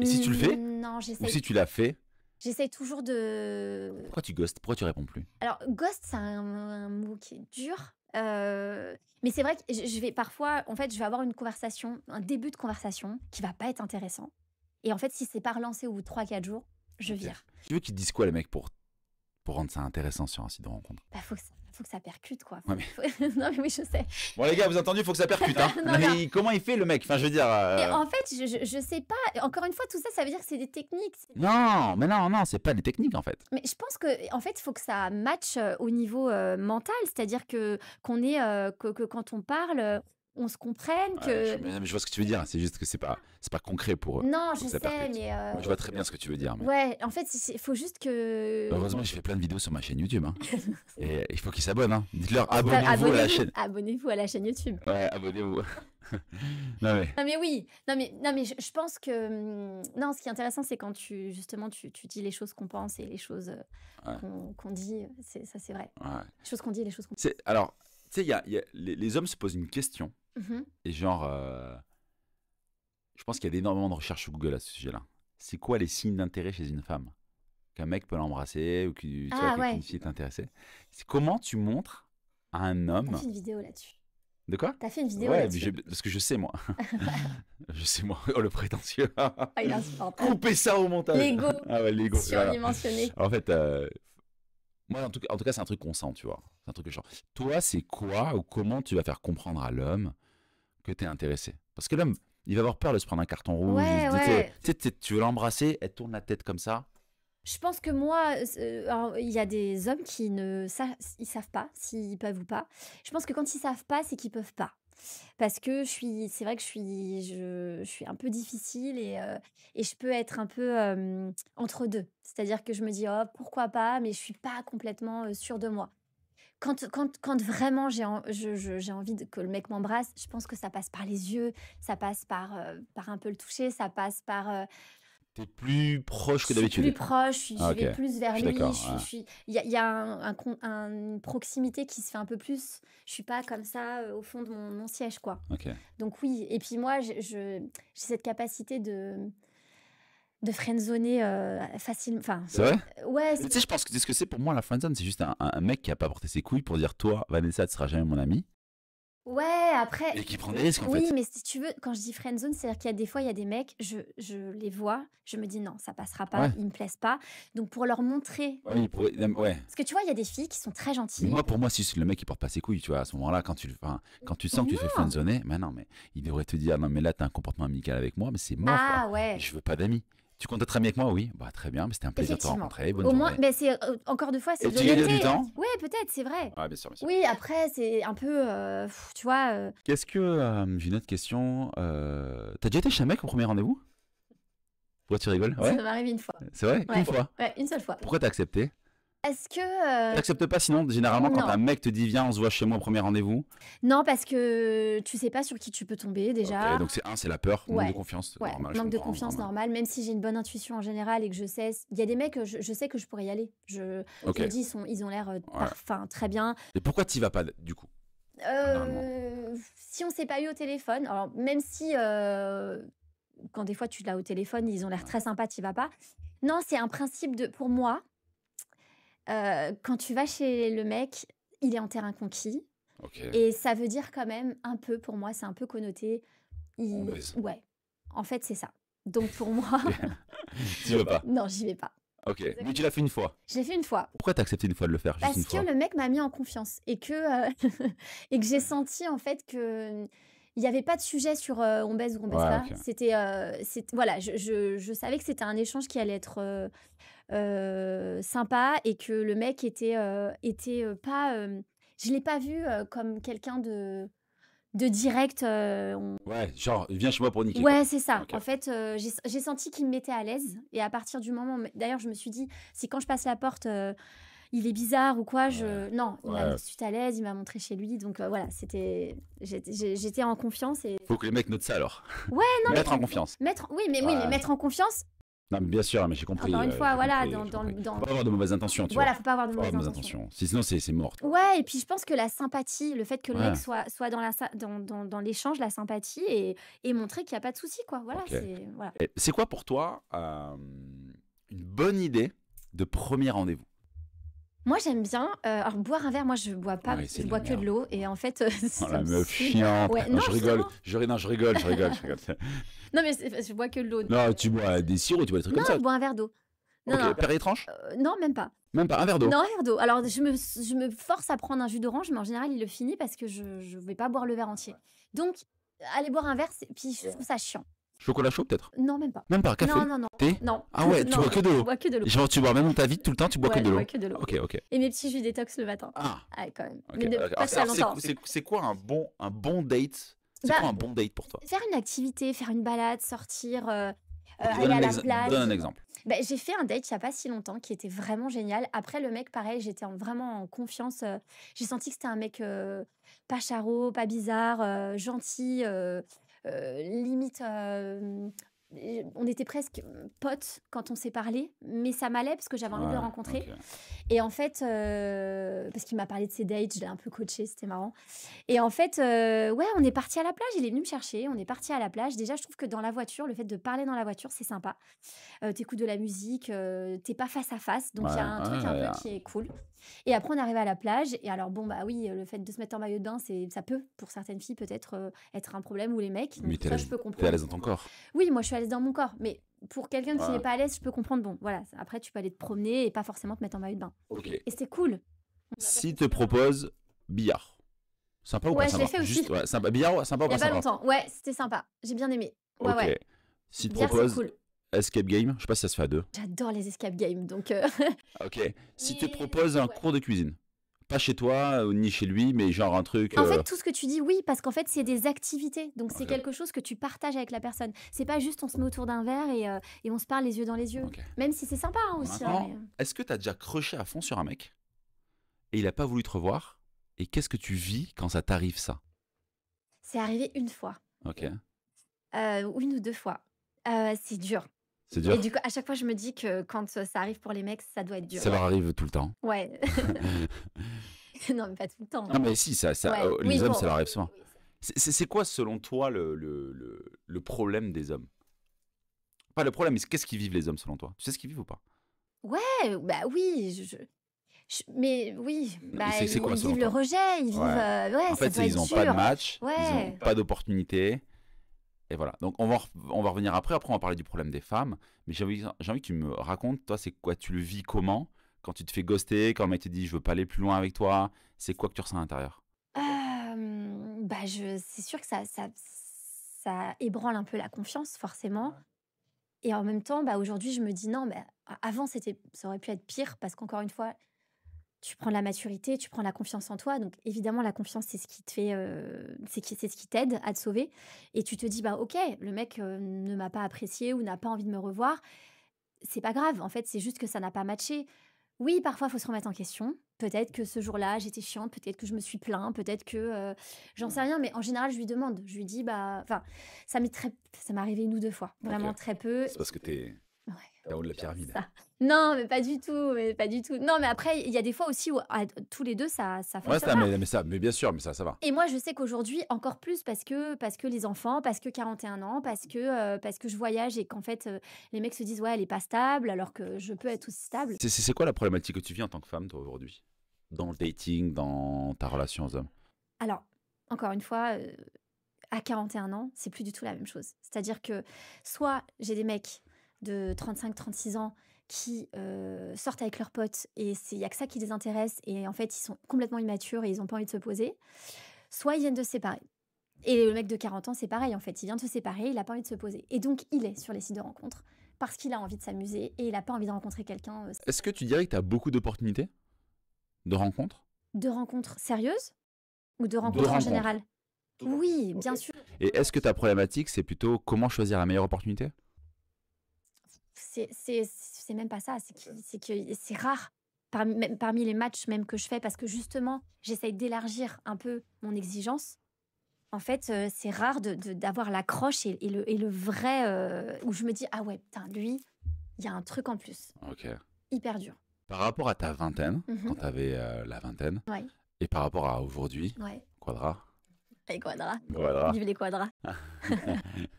Et si tu le fais, non, ou si tu l'as fait, j'essaie toujours de. pourquoi tu ghostes? Pourquoi tu réponds plus? Alors, ghost, c'est un mot qui est dur. Mais c'est vrai que je vais parfois, en fait, je vais avoir une conversation, un début de conversation qui va pas être intéressant. Et en fait, si c'est pas relancé au bout de 3-4 jours, je Ok. vire. Tu veux qu'ils te disent quoi, les mecs, pour rendre ça intéressant sur un site de rencontre? Bah, faut que ça percute, quoi. Ouais, mais... Non, mais oui, je sais. Bon, les gars, vous avez entendu, il faut que ça percute. Hein. Non, non. Mais comment il fait, le mec? Enfin, je veux dire. Et en fait, je sais pas. Encore une fois, tout ça, ça veut dire que c'est des techniques. Non, mais non, c'est pas des techniques, en fait. Mais je pense que, en fait, il faut que ça matche au niveau mental. C'est-à-dire qu'on est, que quand on parle, on se comprenne, Ouais, que. mais je vois ce que tu veux dire. C'est juste que c'est pas concret pour eux. Non, Faut je que ça sais, percute. mais. Moi, je vois très bien ce que tu veux dire. Mais... Ouais, en fait, il faut juste que. Heureusement, je fais plein de vidéos sur ma chaîne YouTube. Hein. Et il faut qu'ils s'abonnent. Hein. Dites-leur, abonnez-vous à la chaîne. Abonnez-vous à la chaîne YouTube. Ouais, abonnez-vous. Non, mais... Non mais oui, non mais je pense que non, ce qui est intéressant, c'est quand justement tu dis les choses qu'on pense et les choses Ouais. qu'on dit, ça c'est vrai. Ouais. Les choses qu'on dit et les choses qu'on. Alors, tu sais, les hommes se posent une question. Mhm. Et genre, je pense qu'il y a énormément de recherches sur Google à ce sujet-là. C'est quoi les signes d'intérêt chez une femme? Qu'un mec peut l'embrasser ou tu vois, ouais. qu'une fille est intéressée. C'est comment tu montres à un T'as homme... fait une vidéo là-dessus. De quoi? T'as fait une vidéo Ouais, là-dessus. parce que je sais, moi. Je sais, moi. Oh, le prétentieux. Ah, il est insupportable. Coupez ça au montage. L'ego. Ah ouais, l'ego. Voilà. Surdimensionné. En fait, moi, en tout cas, c'est un truc qu'on sent, tu vois. C'est un truc que je sens. Toi, c'est quoi ou comment tu vas faire comprendre à l'homme que t'es intéressé? Parce que l'homme, il va avoir peur de se prendre un carton rouge. Ouais, Tu sais, ouais. tu veux l'embrasser, elle tourne la tête comme ça. Je pense que moi, alors, il y a des hommes qui ils savent pas s'ils peuvent ou pas. Je pense que quand ils savent pas, c'est qu'ils peuvent pas. Parce que c'est vrai que je suis un peu difficile et je peux être un peu entre deux. C'est-à-dire que je me dis, oh, pourquoi pas, mais je suis pas complètement sûre de moi. Quand vraiment j'ai envie que le mec m'embrasse, je pense que ça passe par les yeux, ça passe par un peu le toucher, ça passe par. T'es plus proche Je que suis d'habitude. plus proche, Ah, je vais ok. plus vers Je suis lui. d'accord. Ouais. Il y a une proximité qui se fait un peu plus. Je suis pas comme ça au fond de mon siège, quoi. Ok. Donc oui, et puis moi, j'ai cette capacité de friendzoner facilement. Enfin, C'est vrai? ouais, Mais tu sais, je pense que c'est ce que c'est pour moi la friendzone, c'est juste un mec qui a pas porté ses couilles pour dire toi, Vanessa, tu seras jamais mon ami. ouais, après. Et qui prend des risques en Oui, fait. mais si tu veux, quand je dis friendzone, c'est-à-dire qu'il y a des fois, il y a des mecs, je les vois, je me dis non, ça passera pas, Ouais. ils me plaisent pas. Donc pour leur montrer. Ouais, ouais. Parce que tu vois, il y a des filles qui sont très Mais gentilles. moi, pour moi, si le mec il porte pas ses couilles, tu vois, à ce moment-là, quand tu sens que tu te fais friendzoner, mais non, mais il devrait te dire non, mais là, t'as un comportement amical avec moi, mais c'est mort. Ah Quoi. ouais. Je veux pas d'amis. Tu comptes être ami avec moi? Oui. Bah très bien, mais c'était un plaisir de te Effectivement. rencontrer. Bonne Au journée. moins, mais c'est encore deux fois, c'est Et de tu gagnes du l'honnêteté. temps? Ouais, peut-être, c'est vrai. Ouais, bien sûr, bien sûr. Oui, après, c'est un peu, tu vois. Qu'est-ce que j'ai une autre question. T'as déjà été chez un mec au premier rendez-vous? Pourquoi tu rigoles? Ça Ouais. m'est arrivé une fois. C'est vrai? Ouais. Une fois. Ouais, une seule fois. Pourquoi t'as accepté? Est-ce que T'acceptes pas sinon, généralement, quand un non. mec te dit viens, on se voit chez moi au premier rendez-vous. Non, parce que tu sais pas sur qui tu peux tomber Ok, déjà. donc c'est la peur, manque de Ouais, confiance, ouais, normal, je manque de comprends, confiance normal. normal, même si j'ai une bonne intuition en général et que je sais, il y a des mecs, je sais que je pourrais y aller. Je me Ok, dis, ils ont l'air ouais. très bien. Et pourquoi t'y vas pas, du coup, généralement? Si on s'est pas eu au téléphone, alors même si quand des fois tu l'as au téléphone, ils ont l'air Ouais. très sympas, tu vas pas. Non, c'est un principe pour moi, quand tu vas chez le mec, il est en terrain conquis. Ok, Et ça veut dire quand même un peu, pour moi, c'est un peu connoté. on baise. Ouais, en fait, c'est ça. Donc pour moi, Ok, t'y vas pas. non, j'y vais pas. Ok, mais tu l'as fait une fois. Je l'ai fait une fois. Pourquoi t'as accepté une fois de le faire, juste une Parce que fois? le mec m'a mis en confiance et que, et que j'ai senti en fait que il n'y avait pas de sujet sur on baise ou on baise Ouais, pas. ok. Voilà, je savais que c'était un échange qui allait être sympa et que le mec était pas. Je l'ai pas vu comme quelqu'un de direct. Ouais, genre, viens chez moi pour niquer, quoi. Ouais, c'est ça. Ok. En fait, j'ai senti qu'il me mettait à l'aise. Et à partir du moment, d'ailleurs, je me suis dit, si quand je passe la porte, il est bizarre ou quoi, Ouais, non, il m'a mis ouais. tout de suite à l'aise, il m'a montré chez lui. Donc voilà, j'étais en confiance et Faut que les mecs notent ça, alors. ouais, non, Mettre en confiance. oui, mais Ouais. mettre en confiance. Non, mais bien sûr, mais j'ai compris, Encore une fois, j'ai voilà, compris, j'ai compris. Faut dans pas avoir de mauvaises intentions, tu vois? voilà, faut pas avoir de Faut pas mauvaises avoir de mauvaises intentions. intentions. Sinon, c'est mort, quoi. Ouais, et puis je pense que la sympathie, le fait que le Ouais, mec soit dans l'échange, la sympathie et montrer qu'il y a pas de souci, quoi. Voilà, ok. voilà. Et c'est quoi pour toi une bonne idée de premier rendez-vous? Moi, j'aime bien, alors boire un verre, moi je bois pas, Ouais, c'est je de la bois que de merde. l'eau et en fait, Oh, ça la me meuf saoule. chiante. Ouais, Non, non, je rigole. justement. Non, je rigole, je rigole, je rigole. Non, mais je bois que de l'eau, donc Non, tu bois des sirops, tu bois des trucs non, comme ça. je bois un verre d'eau. Non, Ok, non, Perrier tranche? non, même pas. Même pas un verre d'eau. Non, un verre d'eau. Alors je me force à prendre un jus d'orange, mais en général, il le finit parce que je vais pas boire le verre entier. Donc aller boire un verre, puis je trouve ça chiant. Chocolat chaud, peut-être? Non, même pas. Même pas, café? Non, non, non, Thé? non, Ah ouais, tu non, bois que de je l'eau. bois que de l'eau. Genre, tu bois même dans ta vie, tout le temps, tu bois que Ouais, de je l'eau. bois que de l'eau. Ok, ok. Et mes petits jus détox le matin. Ah, Ah, quand même. ok. Mais Alors, pas très longtemps. c'est quoi un bon date? C'est Bah, quoi un bon date pour toi? faire une activité, faire une balade, sortir, Ok, aller à la donne plage. un exemple. Bah, j'ai fait un date il y a pas si longtemps qui était vraiment génial. Après, le mec, pareil, j'étais vraiment en confiance. J'ai senti que c'était un mec pas charo, pas bizarre, gentil, limite. On était presque potes quand on s'est parlé, mais ça m'allait parce que j'avais envie de le Ouais, rencontrer. ok. Et en fait, parce qu'il m'a parlé de ses dates, je l'ai un peu coaché, c'était marrant. Et en fait, ouais, on est parti à la plage, il est venu me chercher, on est parti à la plage. Déjà, je trouve que dans la voiture, le fait de parler dans la voiture, c'est sympa. T'écoutes de la musique, t'es pas face à face, donc il y a un Ouais, truc un peu qui est cool. Et après, on est arrivé à la plage, et alors bon, bah oui, le fait de se mettre en maillot de bain, ça peut, pour certaines filles, peut-être être un problème, ou les mecs, Mais donc ça, je peux t'es à comprendre. l'aise dans ton corps. Oui, moi, je suis à l'aise dans mon corps, mais pour quelqu'un qui Ouais. n'est pas à l'aise, je peux comprendre, bon, voilà, après, tu peux aller te promener et pas forcément te mettre en maillot de bain. Ok. Et c'est cool. Si te propose billard, sympa ou Ouais, pas je l'ai sympa? fait aussi. Juste, ouais, sympa. Billard, sympa ou Il y pas a pas sympa? longtemps. Ouais, c'était sympa. J'ai bien aimé. Ouais, Ok. ouais. Si te Billard, c'est propose cool. escape game, je sais pas si ça se fait à deux. J'adore les escape games, donc Ok. Si te mais propose un ouais. cours de cuisine, pas chez toi ni chez lui, mais genre un truc. En fait, tout ce que tu dis, oui, parce qu'en fait, c'est des activités. Donc, c'est Ok. quelque chose que tu partages avec la personne. C'est pas juste on se met autour d'un verre et on se parle les yeux dans les yeux. Ok. Même si c'est sympa aussi. Maintenant, est-ce que t'as déjà crushé à fond sur un mec et il a pas voulu te revoir? Et qu'est-ce que tu vis quand ça t'arrive ça? C'est arrivé une fois, Ok. une ou deux fois. C'est dur. C'est Et dur. du coup, à chaque fois, je me dis que quand ça arrive pour les mecs, ça doit être dur. Ça leur arrive tout le temps. Ouais. Non, mais pas tout le temps. Non mais si, Ouais. les Oui, hommes, bon. ça leur arrive souvent. Oui, C'est quoi selon toi le problème des hommes? Pas le problème, mais qu'est-ce qu'ils vivent les hommes selon toi? Tu sais ce qu'ils vivent ou pas? ouais, bah oui. Mais oui, bah, C'est quoi ils selon vivent le toi? rejet, ils vivent. Ouais. Ouais, En ça fait, doit ils être n'ont pas de dur. match, ils Ouais. n'ont pas d'opportunité. Et voilà. Donc on va revenir après. Après, on va parler du problème des femmes. Mais j'ai envie que tu me racontes, toi, c'est quoi? Tu le vis comment? Quand tu te fais ghoster, quand le mec te dit je veux pas aller plus loin avec toi, c'est quoi que tu ressens à l'intérieur? Bah, c'est sûr que ça ébranle un peu la confiance, forcément. Et en même temps, bah, aujourd'hui, je me dis non, mais avant, ça aurait pu être pire parce qu'encore une fois, tu prends la maturité, tu prends la confiance en toi. Donc, évidemment, la confiance, c'est ce qui te fait, c'est ce qui t'aide à te sauver. Et tu te dis, bah, ok, le mec ne m'a pas apprécié ou n'a pas envie de me revoir. C'est pas grave. En fait, c'est juste que ça n'a pas matché. Oui, parfois, il faut se remettre en question. Peut-être que ce jour-là, j'étais chiante, peut-être que je me suis plaint, peut-être que j'en sais rien, mais en général, je lui demande. Je lui dis, bah, enfin, ça m'est arrivé 1 ou 2 fois, Ok. vraiment très peu. C'est parce que t'es Ouais, en haut de la pyramide. ça. Non, mais pas du tout, mais pas du tout. Non, mais après, il y a des fois aussi où tous les deux, ça Ouais, fonctionne pas. mais bien sûr, mais ça va. Et moi, je sais qu'aujourd'hui, encore plus parce que les enfants, parce que 41 ans, parce que je voyage et qu'en fait, les mecs se disent, ouais, elle est pas stable, alors que je peux être aussi stable. C'est quoi la problématique que tu vis en tant que femme, toi, aujourd'hui? Dans le dating, dans ta relation aux hommes? Alors, encore une fois, à 41 ans, c'est plus du tout la même chose. C'est-à-dire que soit j'ai des mecs de 35-36 ans qui sortent avec leurs potes et il y a que ça qui les intéresse et en fait ils sont complètement immatures et ils n'ont pas envie de se poser, soit ils viennent de se séparer. Et le mec de 40 ans, c'est pareil en fait, il vient de se séparer, il n'a pas envie de se poser. Et donc il est sur les sites de rencontres parce qu'il a envie de s'amuser et il n'a pas envie de rencontrer quelqu'un Est-ce que tu dirais que tu as beaucoup d'opportunités de rencontres? de rencontres sérieuses ou de De rencontres en rencontres. général. Oui, bien Ok. sûr. Et est-ce que ta problématique, c'est plutôt comment choisir la meilleure opportunité? C'est même pas ça, c'est que c'est rare même parmi les matchs même que je fais parce que justement, j'essaye d'élargir un peu mon exigence. En fait, c'est rare d'avoir l'accroche et le vrai, où je me dis: «Ah ouais, putain, lui, il y a un truc en plus». Ok. Hyper dur. Par rapport à ta vingtaine, quand Mmh. tu avais la vingtaine, Ouais, et par rapport à aujourd'hui, ouais. Quadra, Les quadras. Quadra. Vive les quadras.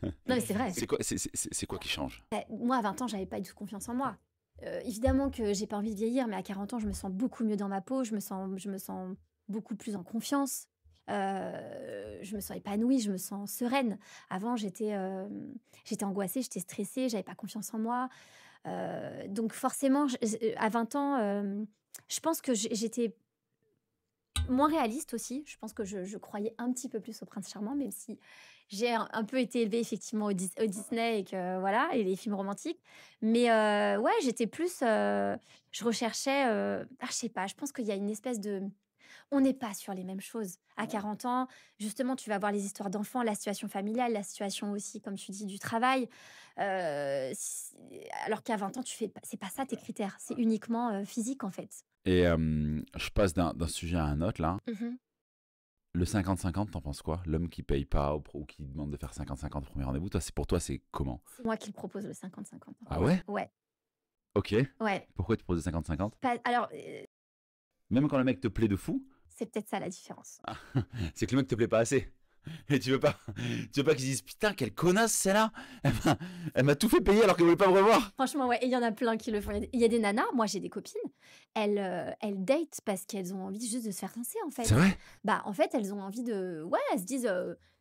Non, mais c'est vrai. C'est quoi qui change? Moi, à 20 ans, j'avais pas du tout confiance en moi. Évidemment que j'ai pas envie de vieillir, mais à 40 ans, je me sens beaucoup mieux dans ma peau, je me sens beaucoup plus en confiance, je me sens épanouie, je me sens sereine. Avant, j'étais angoissée, j'étais stressée, j'avais pas confiance en moi. Donc forcément, à 20 ans, je pense que j'étais moins réaliste aussi. Je pense que je croyais un petit peu plus au prince charmant, même si j'ai un peu été élevée effectivement au Disney et que voilà, et les films romantiques. Mais ouais, j'étais plus, je recherchais, je sais pas, je pense qu'il y a une espèce de on n'est pas sur les mêmes choses. À 40 ans, justement, tu vas voir les histoires d'enfants, la situation familiale, la situation aussi, comme tu dis, du travail. Alors qu'à 20 ans, c'est pas ça tes critères. C'est uniquement physique, en fait. Et je passe d'un sujet à un autre là. Mhm. Le 50-50, t'en penses quoi? L'homme qui paye pas ou qui demande de faire 50-50 au premier rendez-vous, toi, pour toi, c'est comment? C'est moi qui le propose, le 50-50. Ah ouais? Ouais, Ok. ouais. Pourquoi tu proposes 50-50? Alors, Même quand le mec te plaît de fou, c'est peut-être ça la différence. c'est que le mec te plaît pas assez. Et tu veux pas qu'ils se disent putain, quelle connasse celle-là! Elle m'a tout fait payer alors qu'elle voulait pas me revoir! Franchement, ouais, et il y en a plein qui le font. Il y a des nanas, moi j'ai des copines, elles datent parce qu'elles ont envie juste de se faire rincer, en C'est fait. vrai? Bah, en fait, elles ont envie de... Ouais, elles se disent,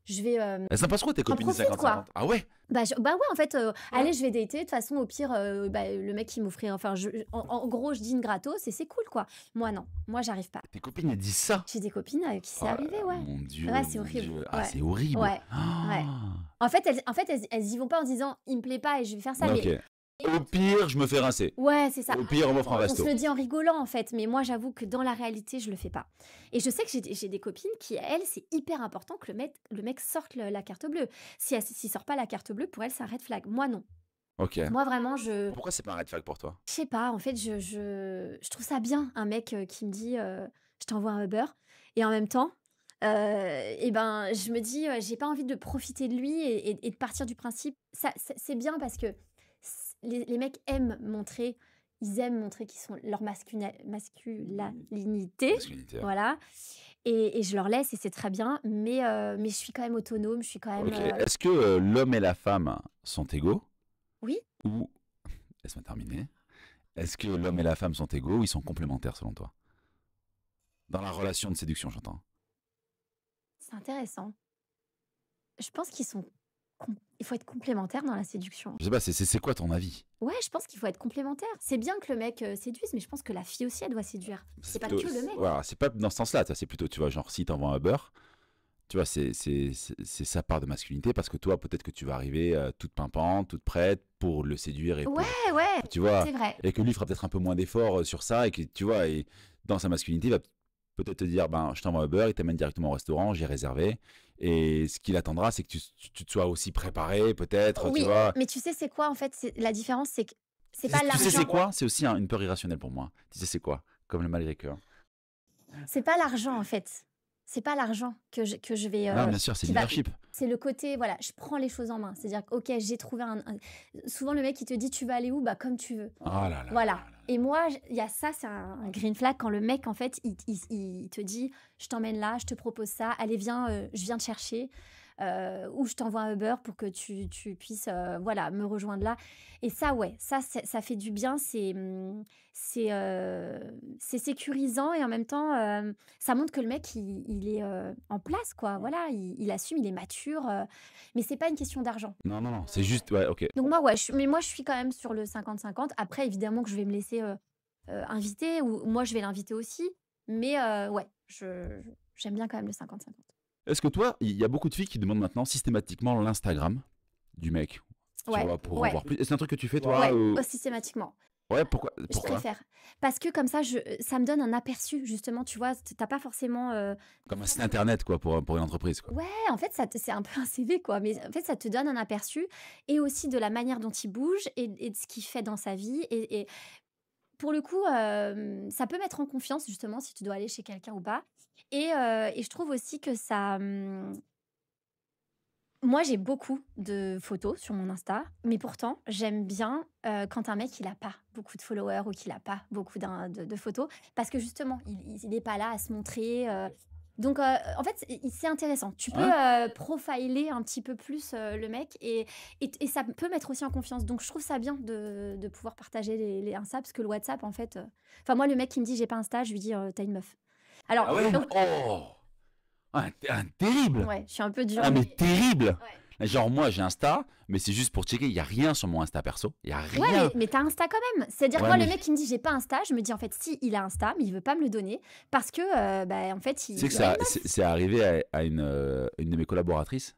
je vais... Elles s'en passent quoi tes J'en copines de profite, quoi. 50-50? Ah ouais? Bah ouais, en fait, allez, je vais dater. De toute façon, au pire, bah, le mec qui m'offrit... Enfin, en gros, je dîne gratos et c'est cool, quoi. Moi, non. Moi, j'arrive pas. Tes copines, elles disent ça? J'ai des copines qui c'est Oh là arrivé, là, ouais. mon Dieu, Ouais, c'est mon horrible. Dieu. Ah, Ouais. c'est horrible. Ouais. Ah. Ouais. En fait, elles y vont pas en disant, il me plaît pas et je vais faire ça. Ok. Mais Au pire, je me fais rincer. ouais, c'est ça. Au pire, on m'offre un On resto. se le dit en rigolant, en fait, mais moi, j'avoue que dans la réalité, je le fais pas. Et je sais que j'ai des copines qui, elles, c'est hyper important que le mec sorte la carte bleue. S'il sort pas la carte bleue, pour elles, c'est un red flag. Moi, non. Ok. Moi, vraiment, je Pourquoi c'est pas un red flag pour toi? sais pas, en fait, je trouve ça bien, un mec qui me dit je t'envoie un Uber. Et en même temps, et ben, je me dis, j'ai pas envie de profiter de lui et de partir du principe. C'est bien parce que les mecs ils aiment montrer qu'ils sont leur masculinité. Masculinité. Voilà. Et je leur laisse et c'est très bien. Mais je suis quand même autonome, je suis quand même. Ok. Est-ce que l'homme et la femme sont égaux? Oui, Ou, laisse-moi terminer. Est-ce que l'homme et la femme sont égaux ou ils sont complémentaires selon toi? Dans la relation de séduction, j'entends. c'est intéressant. Je pense il faut être complémentaire dans la séduction. Je sais pas, c'est quoi ton avis? Ouais, je pense qu'il faut être complémentaire. C'est bien que le mec séduise, mais je pense que la fille aussi, elle doit séduire. C'est pas que le mec. Voilà, c'est pas dans ce sens-là, c'est plutôt, tu vois, genre si t'envoies un beurre, tu vois, c'est sa part de masculinité parce que toi, peut-être que tu vas arriver toute pimpante, toute prête pour le séduire et Ouais, ouais, tu vois, c'est vrai. et que lui fera peut-être un peu moins d'efforts sur ça et que tu vois, et dans sa masculinité, il va peut-être te dire, ben, je t'envoie un beurre, il t'amène directement au restaurant, j'ai réservé, et ce qu'il attendra, c'est que tu te sois aussi préparé, peut-être, tu Oui, vois. mais tu sais, c'est quoi en fait? La différence, c'est que C'est pas Tu sais, c'est l'argent. quoi? C'est aussi une peur irrationnelle pour moi. Tu sais, c'est quoi? Comme le malgré cœur. C'est pas l'argent, en fait. C'est pas l'argent que je vais. Non, bien sûr, c'est Qui va. leadership. C'est le côté, voilà, je prends les choses en main. C'est-à-dire que, ok, j'ai trouvé souvent, le mec, il te dit, tu vas aller où? Bah, comme tu veux. Oh là là Voilà. là là. Et moi, il y a ça, c'est un green flag quand le mec, en fait, il te dit, je t'emmène là, je te propose ça, allez, viens, je viens te chercher. Ou je t'envoie un Uber pour que tu puisses voilà, me rejoindre là. Et ça, ouais, ça fait du bien. C'est sécurisant et en même temps, ça montre que le mec, il est en place, quoi. Voilà, il assume, il est mature. Mais c'est pas une question d'argent. Non, non, non, c'est juste, ouais, ok. Donc moi, ouais, mais moi, je suis quand même sur le 50-50. Après, évidemment que je vais me laisser inviter ou moi, je vais l'inviter aussi. Mais ouais, j'aime bien quand même le 50-50. Est-ce que toi, il y a beaucoup de filles qui demandent maintenant systématiquement l'Instagram du mec, tu Ouais, vois, pour en ouais, voir plus. Est-ce que c'est un truc que tu fais, toi? ouais, systématiquement. Ouais, pourquoi? Je Pourquoi? préfère. Parce que comme ça, ça me donne un aperçu, justement, tu vois, t'as pas forcément... Comme un site internet, quoi, pour une entreprise, quoi. Ouais, en fait, c'est un peu un CV, quoi. Mais en fait, ça te donne un aperçu et aussi de la manière dont il bouge et de ce qu'il fait dans sa vie. Et pour le coup, ça peut mettre en confiance, justement, si tu dois aller chez quelqu'un ou pas. Et je trouve aussi que ça... Moi, j'ai beaucoup de photos sur mon Insta, mais pourtant, j'aime bien quand un mec, il a pas beaucoup de followers ou qu'il a pas beaucoup de photos, parce que justement, il n'est pas là à se montrer. Donc, en fait, c'est intéressant. Tu peux profiler un petit peu plus le mec et ça peut mettre aussi en confiance. Donc, je trouve ça bien de pouvoir partager les Insta, parce que le WhatsApp, en fait... Enfin, moi, le mec qui me dit j'ai pas Insta, je lui dis t'as une meuf. Alors, Ah ouais? donc, Oh! Un terrible! ouais, je suis un peu dure. Ah, mais mais- terrible! Ouais. Genre, moi, j'ai Insta, mais c'est juste pour checker. Il n'y a rien sur mon Insta perso. Il n'y a Ouais, rien. mais t'as Insta quand même. C'est-à-dire que Ouais, moi, mais le mec qui me dit j'ai pas Insta, je me dis en fait si il a Insta, mais il veut pas me le donner parce que bah, en fait tu sais que il a une meuf. c'est arrivé à une de mes collaboratrices.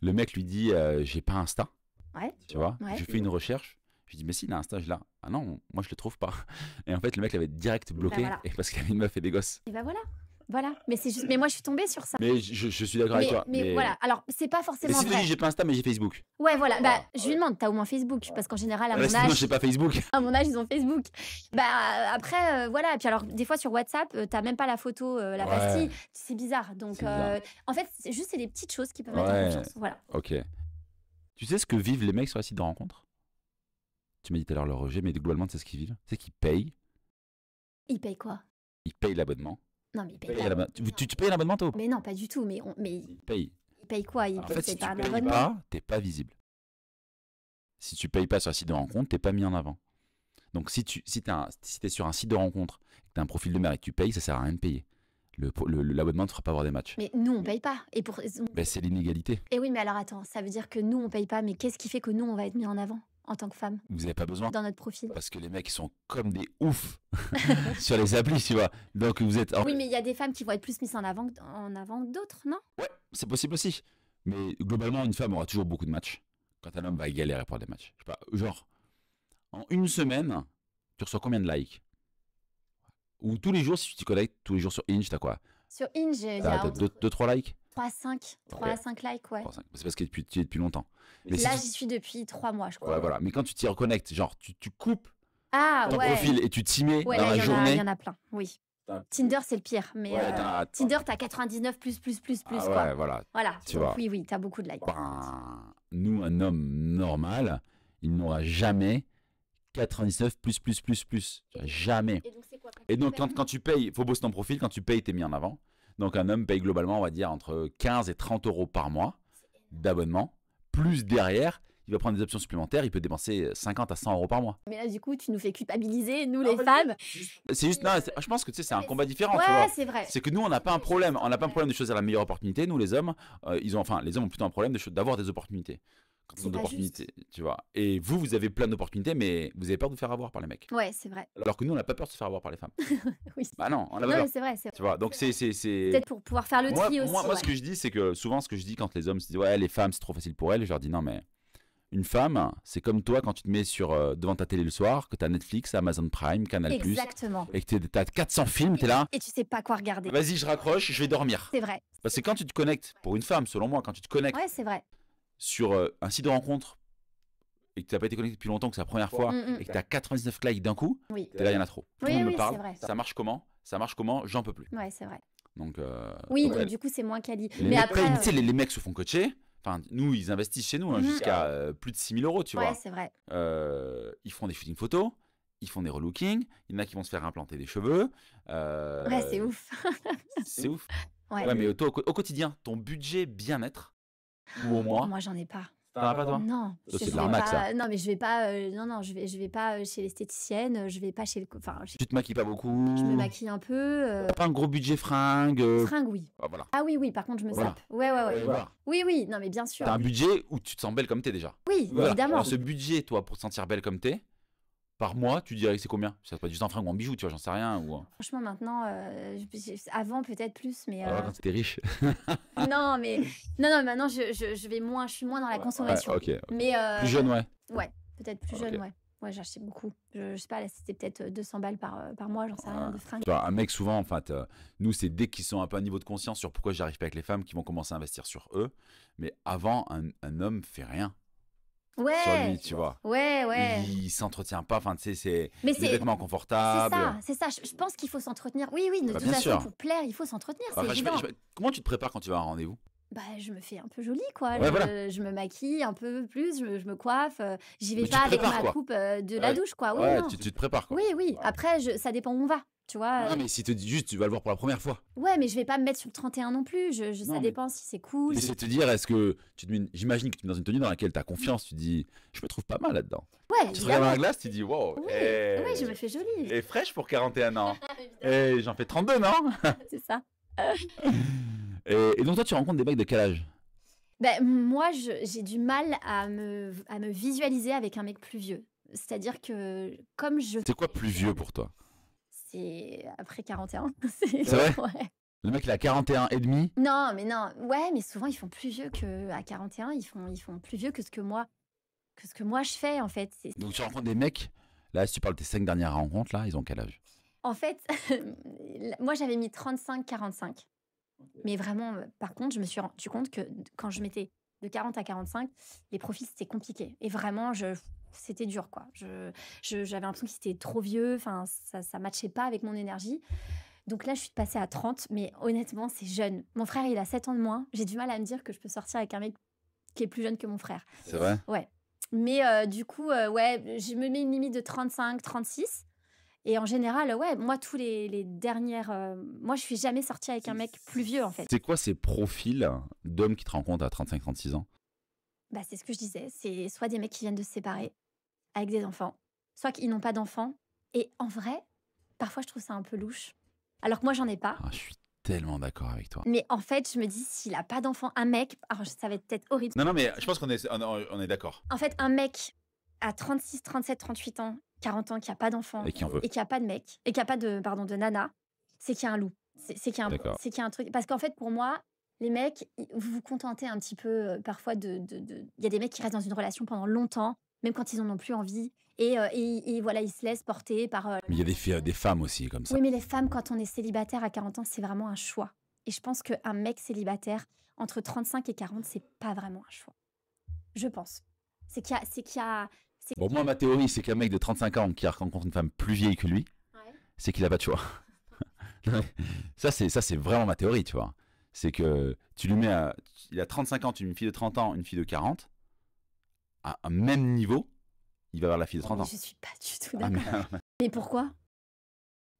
Le mec lui dit j'ai pas Insta, Ouais, tu vois. ouais. Je fais une recherche. Je lui dis mais si, il a Insta, je l'ai. Ah non, moi je le trouve pas. Et en fait, le mec l'avait direct bloqué voilà. et parce qu'il avait une meuf et des gosses. Et bah voilà, voilà. Mais c'est juste, mais moi je suis tombée sur ça. Mais je suis d'accord avec toi. Mais voilà. Alors c'est pas Mais forcément si tu vrai. dis j'ai pas Insta, mais j'ai Facebook. Ouais, voilà. Bah Ah, je lui demande t'as au moins Facebook parce qu'en général à Là, mon sinon, âge, j'ai pas Facebook. à mon âge ils ont Facebook. Bah après voilà. Et puis alors des fois sur WhatsApp t'as même pas la photo, la Ouais. pastille. C'est bizarre. Donc C'est bizarre. en fait c'est des petites choses qui peuvent mettre en Ouais. confiance. Voilà. Ok. Tu sais ce que vivent les mecs sur les sites de rencontres? Tu m'as dit tout à l'heure le rejet, mais globalement, tu sais ce qu'ils vivent? C'est qu'ils payent. Il paye quoi? Ils payent l'abonnement. Non mais il paye Payent pas. l'abonnement. Tu payes l'abonnement, toi? Mais non, pas du tout. Mais Ils payent. il paye quoi? Il En fait, si paye tu pas un payes abonnement. pas, t'es pas visible. Si tu payes pas sur un site de rencontre, t'es pas mis en avant. Donc si t'es sur un site de rencontre, que t'as un profil de merde et que tu payes, ça sert à rien de payer. L'abonnement ne te fera pas voir des matchs. Mais nous, on paye pas. Ben, c'est l'inégalité. Et oui, mais alors attends, ça veut dire que nous, on paye pas. Mais qu'est-ce qui fait que nous, on va être mis en avant en tant que femme Vous avez pas besoin. dans notre profil? Parce que les mecs ils sont comme des oufs sur les applis, tu vois. Donc vous êtes. Oui, mais il y a des femmes qui vont être plus mises en avant que d'autres, non? Ouais, c'est possible aussi. Mais globalement, une femme aura toujours beaucoup de matchs. Quand un homme va galérer pour des matchs. Je sais pas, genre, en une semaine, tu reçois combien de likes? Ou tous les jours, si tu t'y connectes, tous les jours sur Inch, t'as quoi? Sur Inge, il y T'as a 2-3 likes? 3 à 5 likes, ouais. C'est parce que tu y es depuis longtemps. Mais Là, si j'y suis depuis 3 mois, je crois. ouais, voilà. Mais quand tu t'y reconnectes, genre, tu coupes Ah, ton ouais. profil et tu t'y mets Ouais, dans là, la il y journée. en a plein, oui. T'as- Tinder, c'est le pire. Mais Ouais, Tinder, t'as 99 plus, Ah quoi. ouais, voilà. Voilà. Tu Donc, vois. oui, t'as beaucoup de likes. Ben, nous, un homme normal, il n'aura jamais 99 plus. Jamais. Et donc, c'est quoi Et donc, quand tu payes, il faut bosser ton profil. Quand tu payes, t'es mis en avant. Donc, un homme paye globalement, on va dire, entre 15 et 30 euros par mois d'abonnement. Plus derrière, il va prendre des options supplémentaires. Il peut dépenser 50 à 100 euros par mois. Mais là, du coup, tu nous fais culpabiliser, nous, les femmes. C'est juste, non, je pense que tu sais, c'est un combat différent. Tu Ouais, vois. c'est vrai. C'est que nous, on n'a pas un problème. On n'a pas un problème de choisir la meilleure opportunité. Nous, les hommes, les hommes ont plutôt un problème d'avoir des opportunités. Quand ils C'est ont pas d'opportunités, tu vois. Et vous avez plein d'opportunités, mais vous avez peur de vous faire avoir par les mecs. Ouais, c'est vrai. Alors que nous, on n'a pas peur de se faire avoir par les femmes. Oui. Bah non, on a Non, peur. mais c'est vrai. Tu vois, donc c'est. Peut-être pour pouvoir faire le tri aussi. Moi, ce que je dis, c'est que souvent, ce que je dis quand les hommes se disent ouais, les femmes, c'est trop facile pour elles, je leur dis non, mais une femme, c'est comme toi quand tu te mets devant ta télé le soir, que tu as Netflix, Amazon Prime, Canal+, Exactement. et que tu as 400 films, tu es là, Et tu sais pas quoi regarder. vas-y, je raccroche, je vais dormir. C'est vrai. Parce que quand tu te connectes, pour une femme, selon moi, quand tu te connectes Ouais, c'est vrai. sur un site de rencontre et que tu n'as pas été connecté depuis longtemps, que c'est la première fois, et que tu as 99 likes d'un coup, Oui. t'es là, il y en a trop. Tout le Oui, monde oui, me parle. c'est vrai. Ça marche comment? Ça marche comment? J'en peux plus. Ouais, c'est vrai. Donc, Oui, donc, donc ouais, du coup, c'est moins quali. les Mais mecs, après, tu sais, les mecs se font coacher. Enfin, nous, ils investissent chez nous hein, jusqu'à plus de 6 000 euros, tu ouais, vois. c'est vrai. Ils font des shootings photos, ils font des relookings, il y en a qui vont se faire implanter des cheveux. Ouais, c'est ouf. C'est ouf. Ouais. Ouais, mais toi, au quotidien, ton budget bien-être, ou au mois, Moi, j'en ai pas. t'en as pas toi? Non, Ça, c'est de vais l'arnaque, pas. ça. Non, mais je vais pas. Non, je vais pas chez l'esthéticienne. Je vais pas chez le. Enfin, Tu te maquilles pas beaucoup. je me maquille un peu. Pas un gros budget fringues. Fringues, oui. Ah, voilà. Ah oui, oui. Par contre, je me Voilà. sape. Ouais. Voilà. Oui, oui. Non, mais bien sûr. T'as un budget où tu te sens belle comme t'es déjà. Oui, Voilà. évidemment. Alors, ce budget, toi, pour te sentir belle comme t'es, par mois, tu dirais que c'est combien? Ça peut être juste un fringue ou un bijou, tu vois, j'en sais rien. Ou... Franchement, maintenant, avant peut-être plus, mais Alors, quand t'étais riche. non, mais non, maintenant je vais moins, je suis moins dans la consommation. Ouais, ok. Mais Plus jeune, ouais. ouais, peut-être plus Ok. jeune, ouais. Ouais, j'ai acheté beaucoup. Je sais pas, là c'était peut-être 200 balles par mois, j'en sais rien, de fringues. Tu vois, un mec, souvent, en fait, nous, c'est dès qu'ils sont un peu à niveau de conscience sur pourquoi j'arrive pas avec les femmes, qu'ils vont commencer à investir sur eux. Mais avant, un homme fait rien sur Ouais, lui, tu vois. ouais. Il s'entretient pas, enfin, tu sais, c'est Mais des vêtements confortables. c'est ça. Je pense qu'il faut s'entretenir. Oui, de Bah, toute bien façon, sûr. pour plaire, il faut s'entretenir, c'est Enfin, évident. comment tu te prépares quand tu vas à un rendez-vous? Bah, je me fais un peu jolie, quoi. Ouais, voilà. Je me maquille un peu plus, je me coiffe. J'y vais Mais tu pas te avec prépares, ma quoi. coupe de la Ouais. douche, quoi. Oui, Ouais, non. tu te prépares, quoi. Oui. Après, ça dépend où on va, tu vois. Non, mais si te dis juste, tu vas le voir pour la première fois. Ouais, mais je vais pas me mettre sur le 31 non plus. Non, Ça mais- dépend si c'est cool. Mais c'est te dire, est-ce que j'imagine que tu es dans une tenue dans laquelle tu as confiance, tu dis, je me trouve pas mal là-dedans. Ouais, Tu te regardes dans évidemment. la glace, tu dis, wow, Oui, hey, je me fais jolie. et fraîche pour 41 ans. Et j'en fais 32, non? C'est ça. Et donc toi, tu rencontres des mecs de quel âge? Ben, moi, j'ai du mal à me visualiser avec un mec plus vieux. C'est-à-dire que comme C'est quoi plus vieux pour toi? c'est après 41. C'est vrai? Ouais. Le mec, il a 41 et demi. Non, mais non. Ouais, mais souvent, ils font plus vieux qu'à 41. Ils font plus vieux que ce que moi je fais, en fait. Donc tu rencontres des mecs, là, si tu parles de tes 5 dernières rencontres, là, ils ont quel âge? En fait, moi, j'avais mis 35-45. Mais vraiment, par contre, je me suis rendu compte que quand je mettais de 40 à 45, les profils, c'était compliqué. Et vraiment, c'était dur, quoi. J'avais l'impression que c'était trop vieux. Enfin, ça matchait pas avec mon énergie. Donc là, je suis passée à 30. Mais honnêtement, c'est jeune. Mon frère, il a 7 ans de moins. J'ai du mal à me dire que je peux sortir avec un mec qui est plus jeune que mon frère. C'est vrai? Ouais. Mais du coup, ouais, je me mets une limite de 35, 36. Et en général, ouais, moi, tous les dernières... moi, je suis jamais sortie avec un mec plus vieux, en fait. C'est quoi ces profils d'hommes qui te rencontrent à 35-36 ans? Bah, c'est ce que je disais. C'est soit des mecs qui viennent de se séparer avec des enfants, soit qu'ils n'ont pas d'enfants. Et en vrai, parfois, je trouve ça un peu louche. Alors que moi, j'en ai pas. Ah, je suis tellement d'accord avec toi. Mais en fait, je me dis, s'il a pas d'enfant, un mec... Alors, ça va être peut-être horrible. Non, mais je pense qu'on est d'accord. En fait, un mec à 36, 37, 38 ans, 40 ans, qui a pas d'enfant Et qui en veut. et qui a pas de mec, et qui a pas de, pardon, de nana, c'est qu'il y a un loup. C'est qu'il y a D'accord. c'est qu'il y a un truc. Parce qu'en fait, pour moi, les mecs, vous vous contentez un petit peu parfois Il y a des mecs qui restent dans une relation pendant longtemps, même quand ils en ont plus envie. Et voilà, ils se laissent porter par... Mais il y a des femmes aussi comme ça. Oui, mais les femmes, quand on est célibataire à 40 ans, c'est vraiment un choix. Et je pense qu'un mec célibataire, entre 35 et 40, c'est pas vraiment un choix. Je pense. C'est qu'il y a... Bon, moi, ma théorie, c'est qu'un mec de 35 ans qui rencontre une femme plus vieille que lui, Ouais. c'est qu'il a pas de choix. Ça, c'est vraiment ma théorie, tu vois. C'est que tu lui mets il a 35 ans, tu lui mets une fille de 30 ans, une fille de 40, à un même niveau, il va avoir la fille de 30 ans. Je suis pas du tout Ah, d'accord. Mais pourquoi?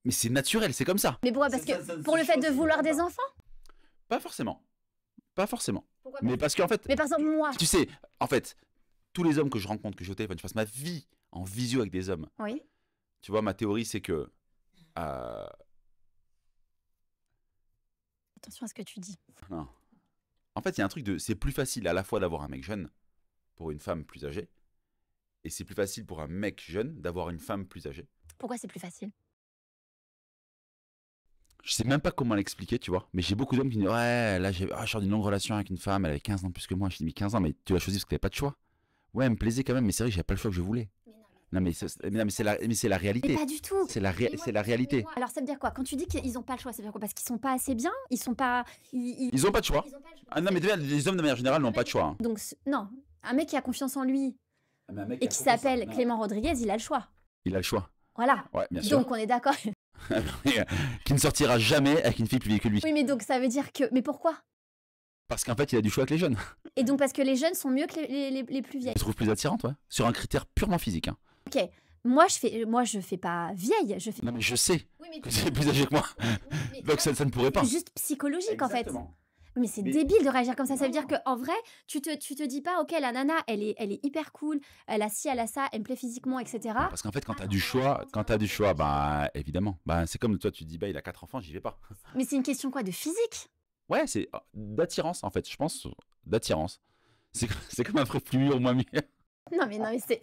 mais c'est naturel, c'est comme ça. Mais pourquoi? Parce que pour le fait de vouloir des enfants? Pas forcément. Pas forcément. Pourquoi? Mais parce qu'en fait, Mais par exemple, moi... tu sais, en fait, tous les hommes que je rencontre, que j'ai au téléphone, je passe ma vie en visio avec des hommes. Oui. Tu vois, ma théorie, c'est que Attention à ce que tu dis. non. En fait, il y a un truc c'est plus facile à la fois d'avoir un mec jeune pour une femme plus âgée, et c'est plus facile pour un mec jeune d'avoir une femme plus âgée. Pourquoi c'est plus facile? Je sais même pas comment l'expliquer, tu vois, mais j'ai beaucoup d'hommes qui me disent ouais, là, je sors d'une longue relation avec une femme, elle avait 15 ans de plus que moi. Je dis mais 15 ans, mais tu l'as choisi parce que t'avais pas de choix. Ouais, elle me plaisait quand même, mais c'est vrai que j'avais pas le choix que je voulais. Non, mais c'est la réalité. Mais pas du tout. C'est la réalité. Alors ça veut dire quoi? Quand tu dis qu'ils n'ont pas le choix, ça veut dire quoi? Parce qu'ils sont pas assez bien? Ils sont pas... Ils ont pas de choix. Ils ont pas le choix. Ah non, mais déjà, les hommes de manière générale n'ont pas de choix. Hein. Donc, non. Un mec qui a confiance en lui, Mais un mec et qui qui a confiance en- s'appelle non. Clément Rodriguez, il a le choix. Il a le choix. Voilà. Ouais, bien sûr. Donc on est d'accord. Qui ne sortira jamais avec une fille plus vieille que lui. Oui, mais donc ça veut dire que... Mais pourquoi? Parce qu'en fait, il a du choix avec les jeunes. Et donc parce que les jeunes sont mieux que les plus Je vieilles. le trouve plus attirante, ouais. Sur un critère purement physique. Hein. Ok. Moi, je fais pas vieille. Je fais... Non, mais je sais Oui, mais que c'est plus âgé que moi. Donc ça ne pourrait pas. c'est juste psychologique en fait. Exactement. Mais c'est Mais- débile de réagir comme ça. Ça veut Non. dire qu'en vrai, tu te dis pas, ok, la nana, elle est hyper cool, elle a ci, elle a ça, elle me plaît physiquement, etc. Parce qu'en fait, quand t'as du choix, bah évidemment. Bah, c'est comme toi, tu te dis, bah il a 4 enfants, j'y vais pas. Mais c'est une question quoi de physique? Ouais, c'est d'attirance en fait, je pense, d'attirance. C'est comme un frère plus mûr ou moins mûr. Non mais c'est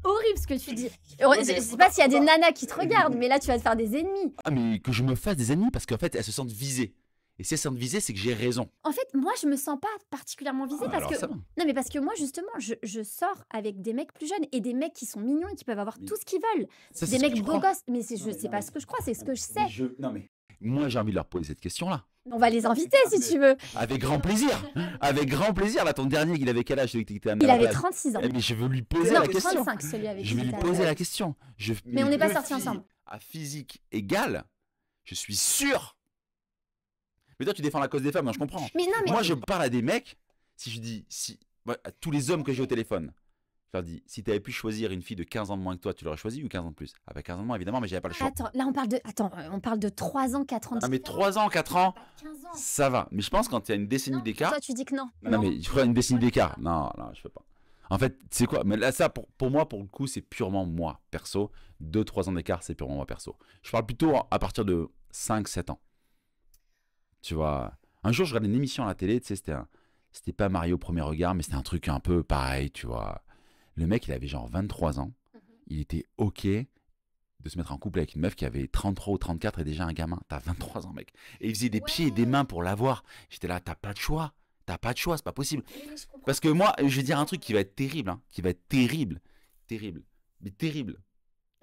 horrible ce que tu dis. Je sais pas s'il y a des nanas qui te regardent, mais là tu vas te faire des ennemis. Ah, mais que je me fasse des ennemis parce qu'en fait, elles se sentent visées. Et si elles se sentent visées, c'est que j'ai raison. En fait, moi je me sens pas particulièrement visée Ah, parce alors que ça va. non mais parce que moi justement, je sors avec des mecs plus jeunes et des mecs qui sont mignons et qui peuvent avoir Mais- tout ce qu'ils veulent. Ça, c'est Des ce que mecs je beaux crois. gosses, mais c'est pas ce que je crois, c'est ce que je sais. Non mais moi j'ai envie de leur poser cette question-là. On va les inviter si tu veux. Avec grand plaisir. Avec grand plaisir. Là, ton dernier, il avait quel âge celui qui était à Il avait Malade 36 ans. Eh, mais je veux lui poser Non, la question. 35 celui avec Je vais qui lui t'as- poser la question. Mais on n'est pas deux sortis filles ensemble. À physique égale, je suis sûr. Mais toi, tu défends la cause des femmes, hein, je comprends. Mais non mais Moi, je parle à des mecs. Si je dis, à tous les hommes que j'ai au téléphone, je leur dis, si tu avais pu choisir une fille de 15 ans de moins que toi, tu l'aurais choisi ou 15 ans de plus? Avec 15 ans de moins, évidemment, mais j'avais pas le choix. attends, là on parle de 3 ans, 4 ans. Ah, mais 3 ans, 4 ans, Pas 15 ans. ça va. Mais je pense quand il y a une décennie Non, d'écart. toi tu dis que non. Non, mais il faudrait une décennie d'écart. Non, je peux pas. En fait, c'est quoi? Mais là, ça, pour moi, pour le coup, c'est purement moi, perso. 2-3 ans d'écart, c'est purement moi, perso. Je parle plutôt à partir de 5-7 ans. Tu vois, un jour, je regardais une émission à la télé, tu sais, c'était pas Mario au premier regard, mais c'était un truc un peu pareil, tu vois. Le mec, il avait genre 23 ans. Il était OK de se mettre en couple avec une meuf qui avait 33 ou 34 et déjà un gamin. T'as 23 ans, mec. Et il faisait des pieds et des mains pour l'avoir. J'étais là, t'as pas de choix. T'as pas de choix, c'est pas possible. Parce que moi, je vais dire un truc qui va être terrible, hein, qui va être terrible. Terrible. Mais terrible.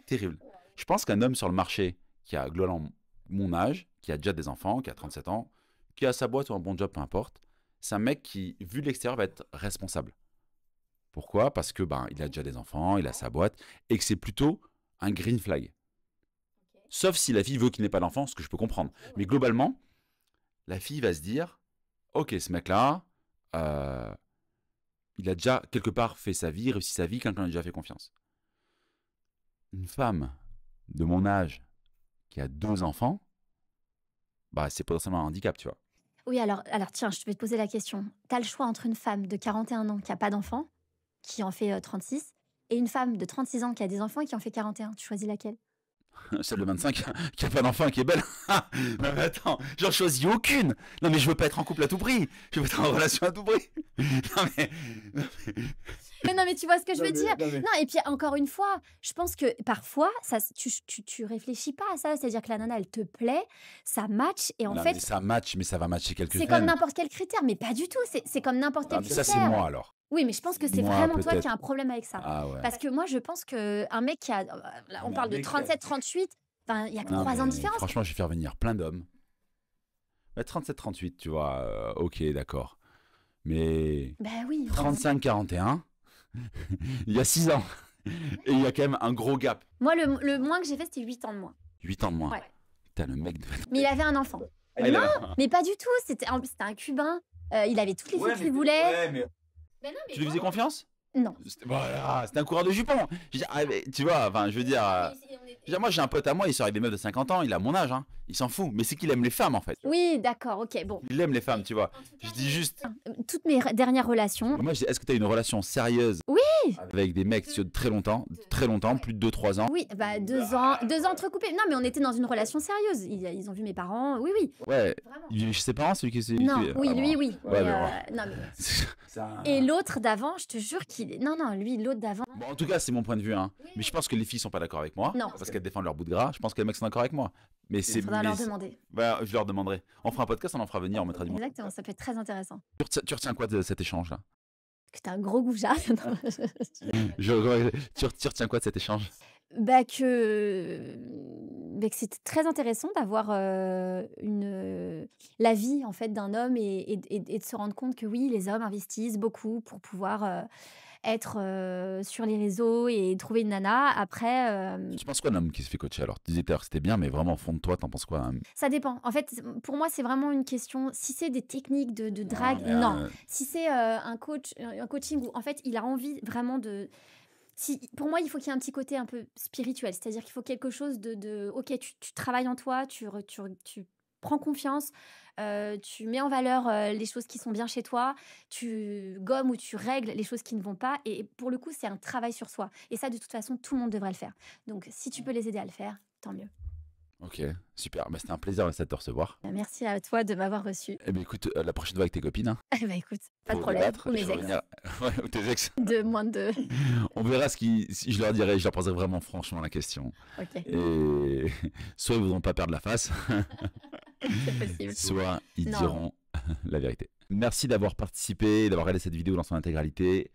Terrible. Je pense qu'un homme sur le marché qui a globalement mon âge, qui a déjà des enfants, qui a 37 ans, qui a sa boîte ou un bon job, peu importe, c'est un mec qui, vu de l'extérieur, va être responsable. Pourquoi? Parce que il a déjà des enfants, il a sa boîte, et que c'est plutôt un green flag. Sauf si la fille veut qu'il n'ait pas d'enfant, ce que je peux comprendre. Mais globalement, la fille va se dire, ok, ce mec-là, il a déjà quelque part fait sa vie, réussi sa vie, quelqu'un a déjà fait confiance. Une femme de mon âge qui a 2 enfants, c'est potentiellement un handicap, tu vois. Oui, alors tiens, je vais te poser la question. Tu as le choix entre une femme de 41 ans qui a pas d'enfant, qui en fait 36, et une femme de 36 ans qui a des enfants et qui en fait 41. Tu choisis laquelle? Celle de 25 qui a pas d'enfant et qui est belle. Non mais attends, j'en choisis aucune. Non mais je veux pas être en couple à tout prix. Je veux être en relation à tout prix. Non mais... Mais non, mais tu vois ce que je Non, veux mais- dire? non, mais- Non, et puis encore une fois, je pense que parfois, tu réfléchis pas à ça. C'est-à-dire que la nana, elle te plaît, ça match, et en Non, fait, mais ça match, mais ça va matcher quelques c'est semaines. comme n'importe quel critère, mais pas du tout. C'est comme n'importe Ah, quel mais critère. ça c'est moi alors. Oui, mais je pense que c'est Moi, vraiment toi peut-être. qui as un problème avec ça. Ah ouais. Parce que moi, je pense qu'un mec qui a. Là, on Mais parle un de mec qui a- 37, 38, enfin, il y a que Non, 3 ans de mais différence. Franchement, je vais faire venir plein d'hommes. 37-38, tu vois, ok, d'accord. Mais Ben oui. 35-41, il y a 6 ans. Et il y a quand même un gros gap. Moi, le moins que j'ai fait, c'était 8 ans de moins. 8 ans de moins. Ouais. Putain, le mec... Mais il avait un enfant. Ah, il non, a- mais pas du tout. C'était un Cubain. Il avait toutes les filles qu'il voulait. mais... Mais non, mais Tu lui faisais confiance? Non. Voilà, c'était un coureur de jupons. Je veux dire, mais tu vois, enfin, je veux dire... moi, j'ai un pote à moi, il sort avec des meufs de 50 ans, il a mon âge, hein. Il s'en fout. Mais c'est qu'il aime les femmes, en fait. Oui, d'accord, ok, bon. Il aime les femmes, tu vois. Je dis juste... Toutes mes dernières relations, Moi, je dis, est-ce que tu as une relation sérieuse Oui. avec des mecs sur très longtemps, plus de 2-3 ans? oui, bah 2 ans entrecoupés. Non, mais on était dans une relation sérieuse. Ils ont vu mes parents, oui, oui. Ouais. Vraiment. Il vit chez ses parents, celui qui est... Non, oui, Ah, lui, bon. oui. Ouais, Mais, mais non, mais- C'est un- Et l'autre d'avant, je te jure qu'il est. Non, non, lui, l'autre d'avant. Bon, en tout cas, c'est mon point de vue, hein. Mais je pense que les filles sont pas d'accord avec moi. Non. Parce qu'elles défendent leur bout de gras. Je pense que les mecs sont d'accord avec moi. Mais c'est... Il faudra mais leur c'est- demander. je leur demanderai. On fera un podcast, on en fera venir, on mettra du monde. Exactement, ça peut être très intéressant. Tu retiens quoi de cet échange-là? Que t'as un gros goujat. Tu retiens quoi de cet échange? Bah que c'était très intéressant d'avoir la vie en fait d'un homme et de se rendre compte que oui, les hommes investissent beaucoup pour pouvoir être sur les réseaux et trouver une nana. Après, Tu penses quoi d'un homme qui se fait coacher alors? Tu disais tout à l'heure que c'était bien, mais vraiment au fond de toi, t'en penses quoi hein? ça dépend. En fait, pour moi, c'est vraiment une question. Si c'est des techniques de Non, drague, mais non. Si c'est un coaching où en fait il a envie vraiment de. Pour moi, il faut qu'il y ait un petit côté un peu spirituel, c'est-à-dire qu'il faut quelque chose ok, tu travailles en toi, tu prends confiance, tu mets en valeur les choses qui sont bien chez toi, tu gommes ou tu règles les choses qui ne vont pas, et pour le coup, c'est un travail sur soi. Et ça, de toute façon, tout le monde devrait le faire. Donc, si tu peux les aider à le faire, tant mieux. Ok, super. Bah, c'était un plaisir de te recevoir. Merci à toi de m'avoir reçu. Eh bien, écoute, la prochaine fois avec tes copines, hein, Eh ben, écoute, pas de faut problème. débattre, Ou je mes vais ex. revenir. Ouais, ou tes ex. De moins de. On verra si je leur dirai, je leur poserai vraiment franchement la question. Ok, Et soit ils voudront pas perdre la face, c'est possible. soit ils Non. diront la vérité. Merci d'avoir participé, d'avoir regardé cette vidéo dans son intégralité.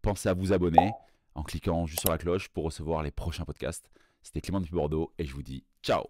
Pensez à vous abonner en cliquant juste sur la cloche pour recevoir les prochains podcasts. C'était Clément depuis Bordeaux et je vous dis ciao.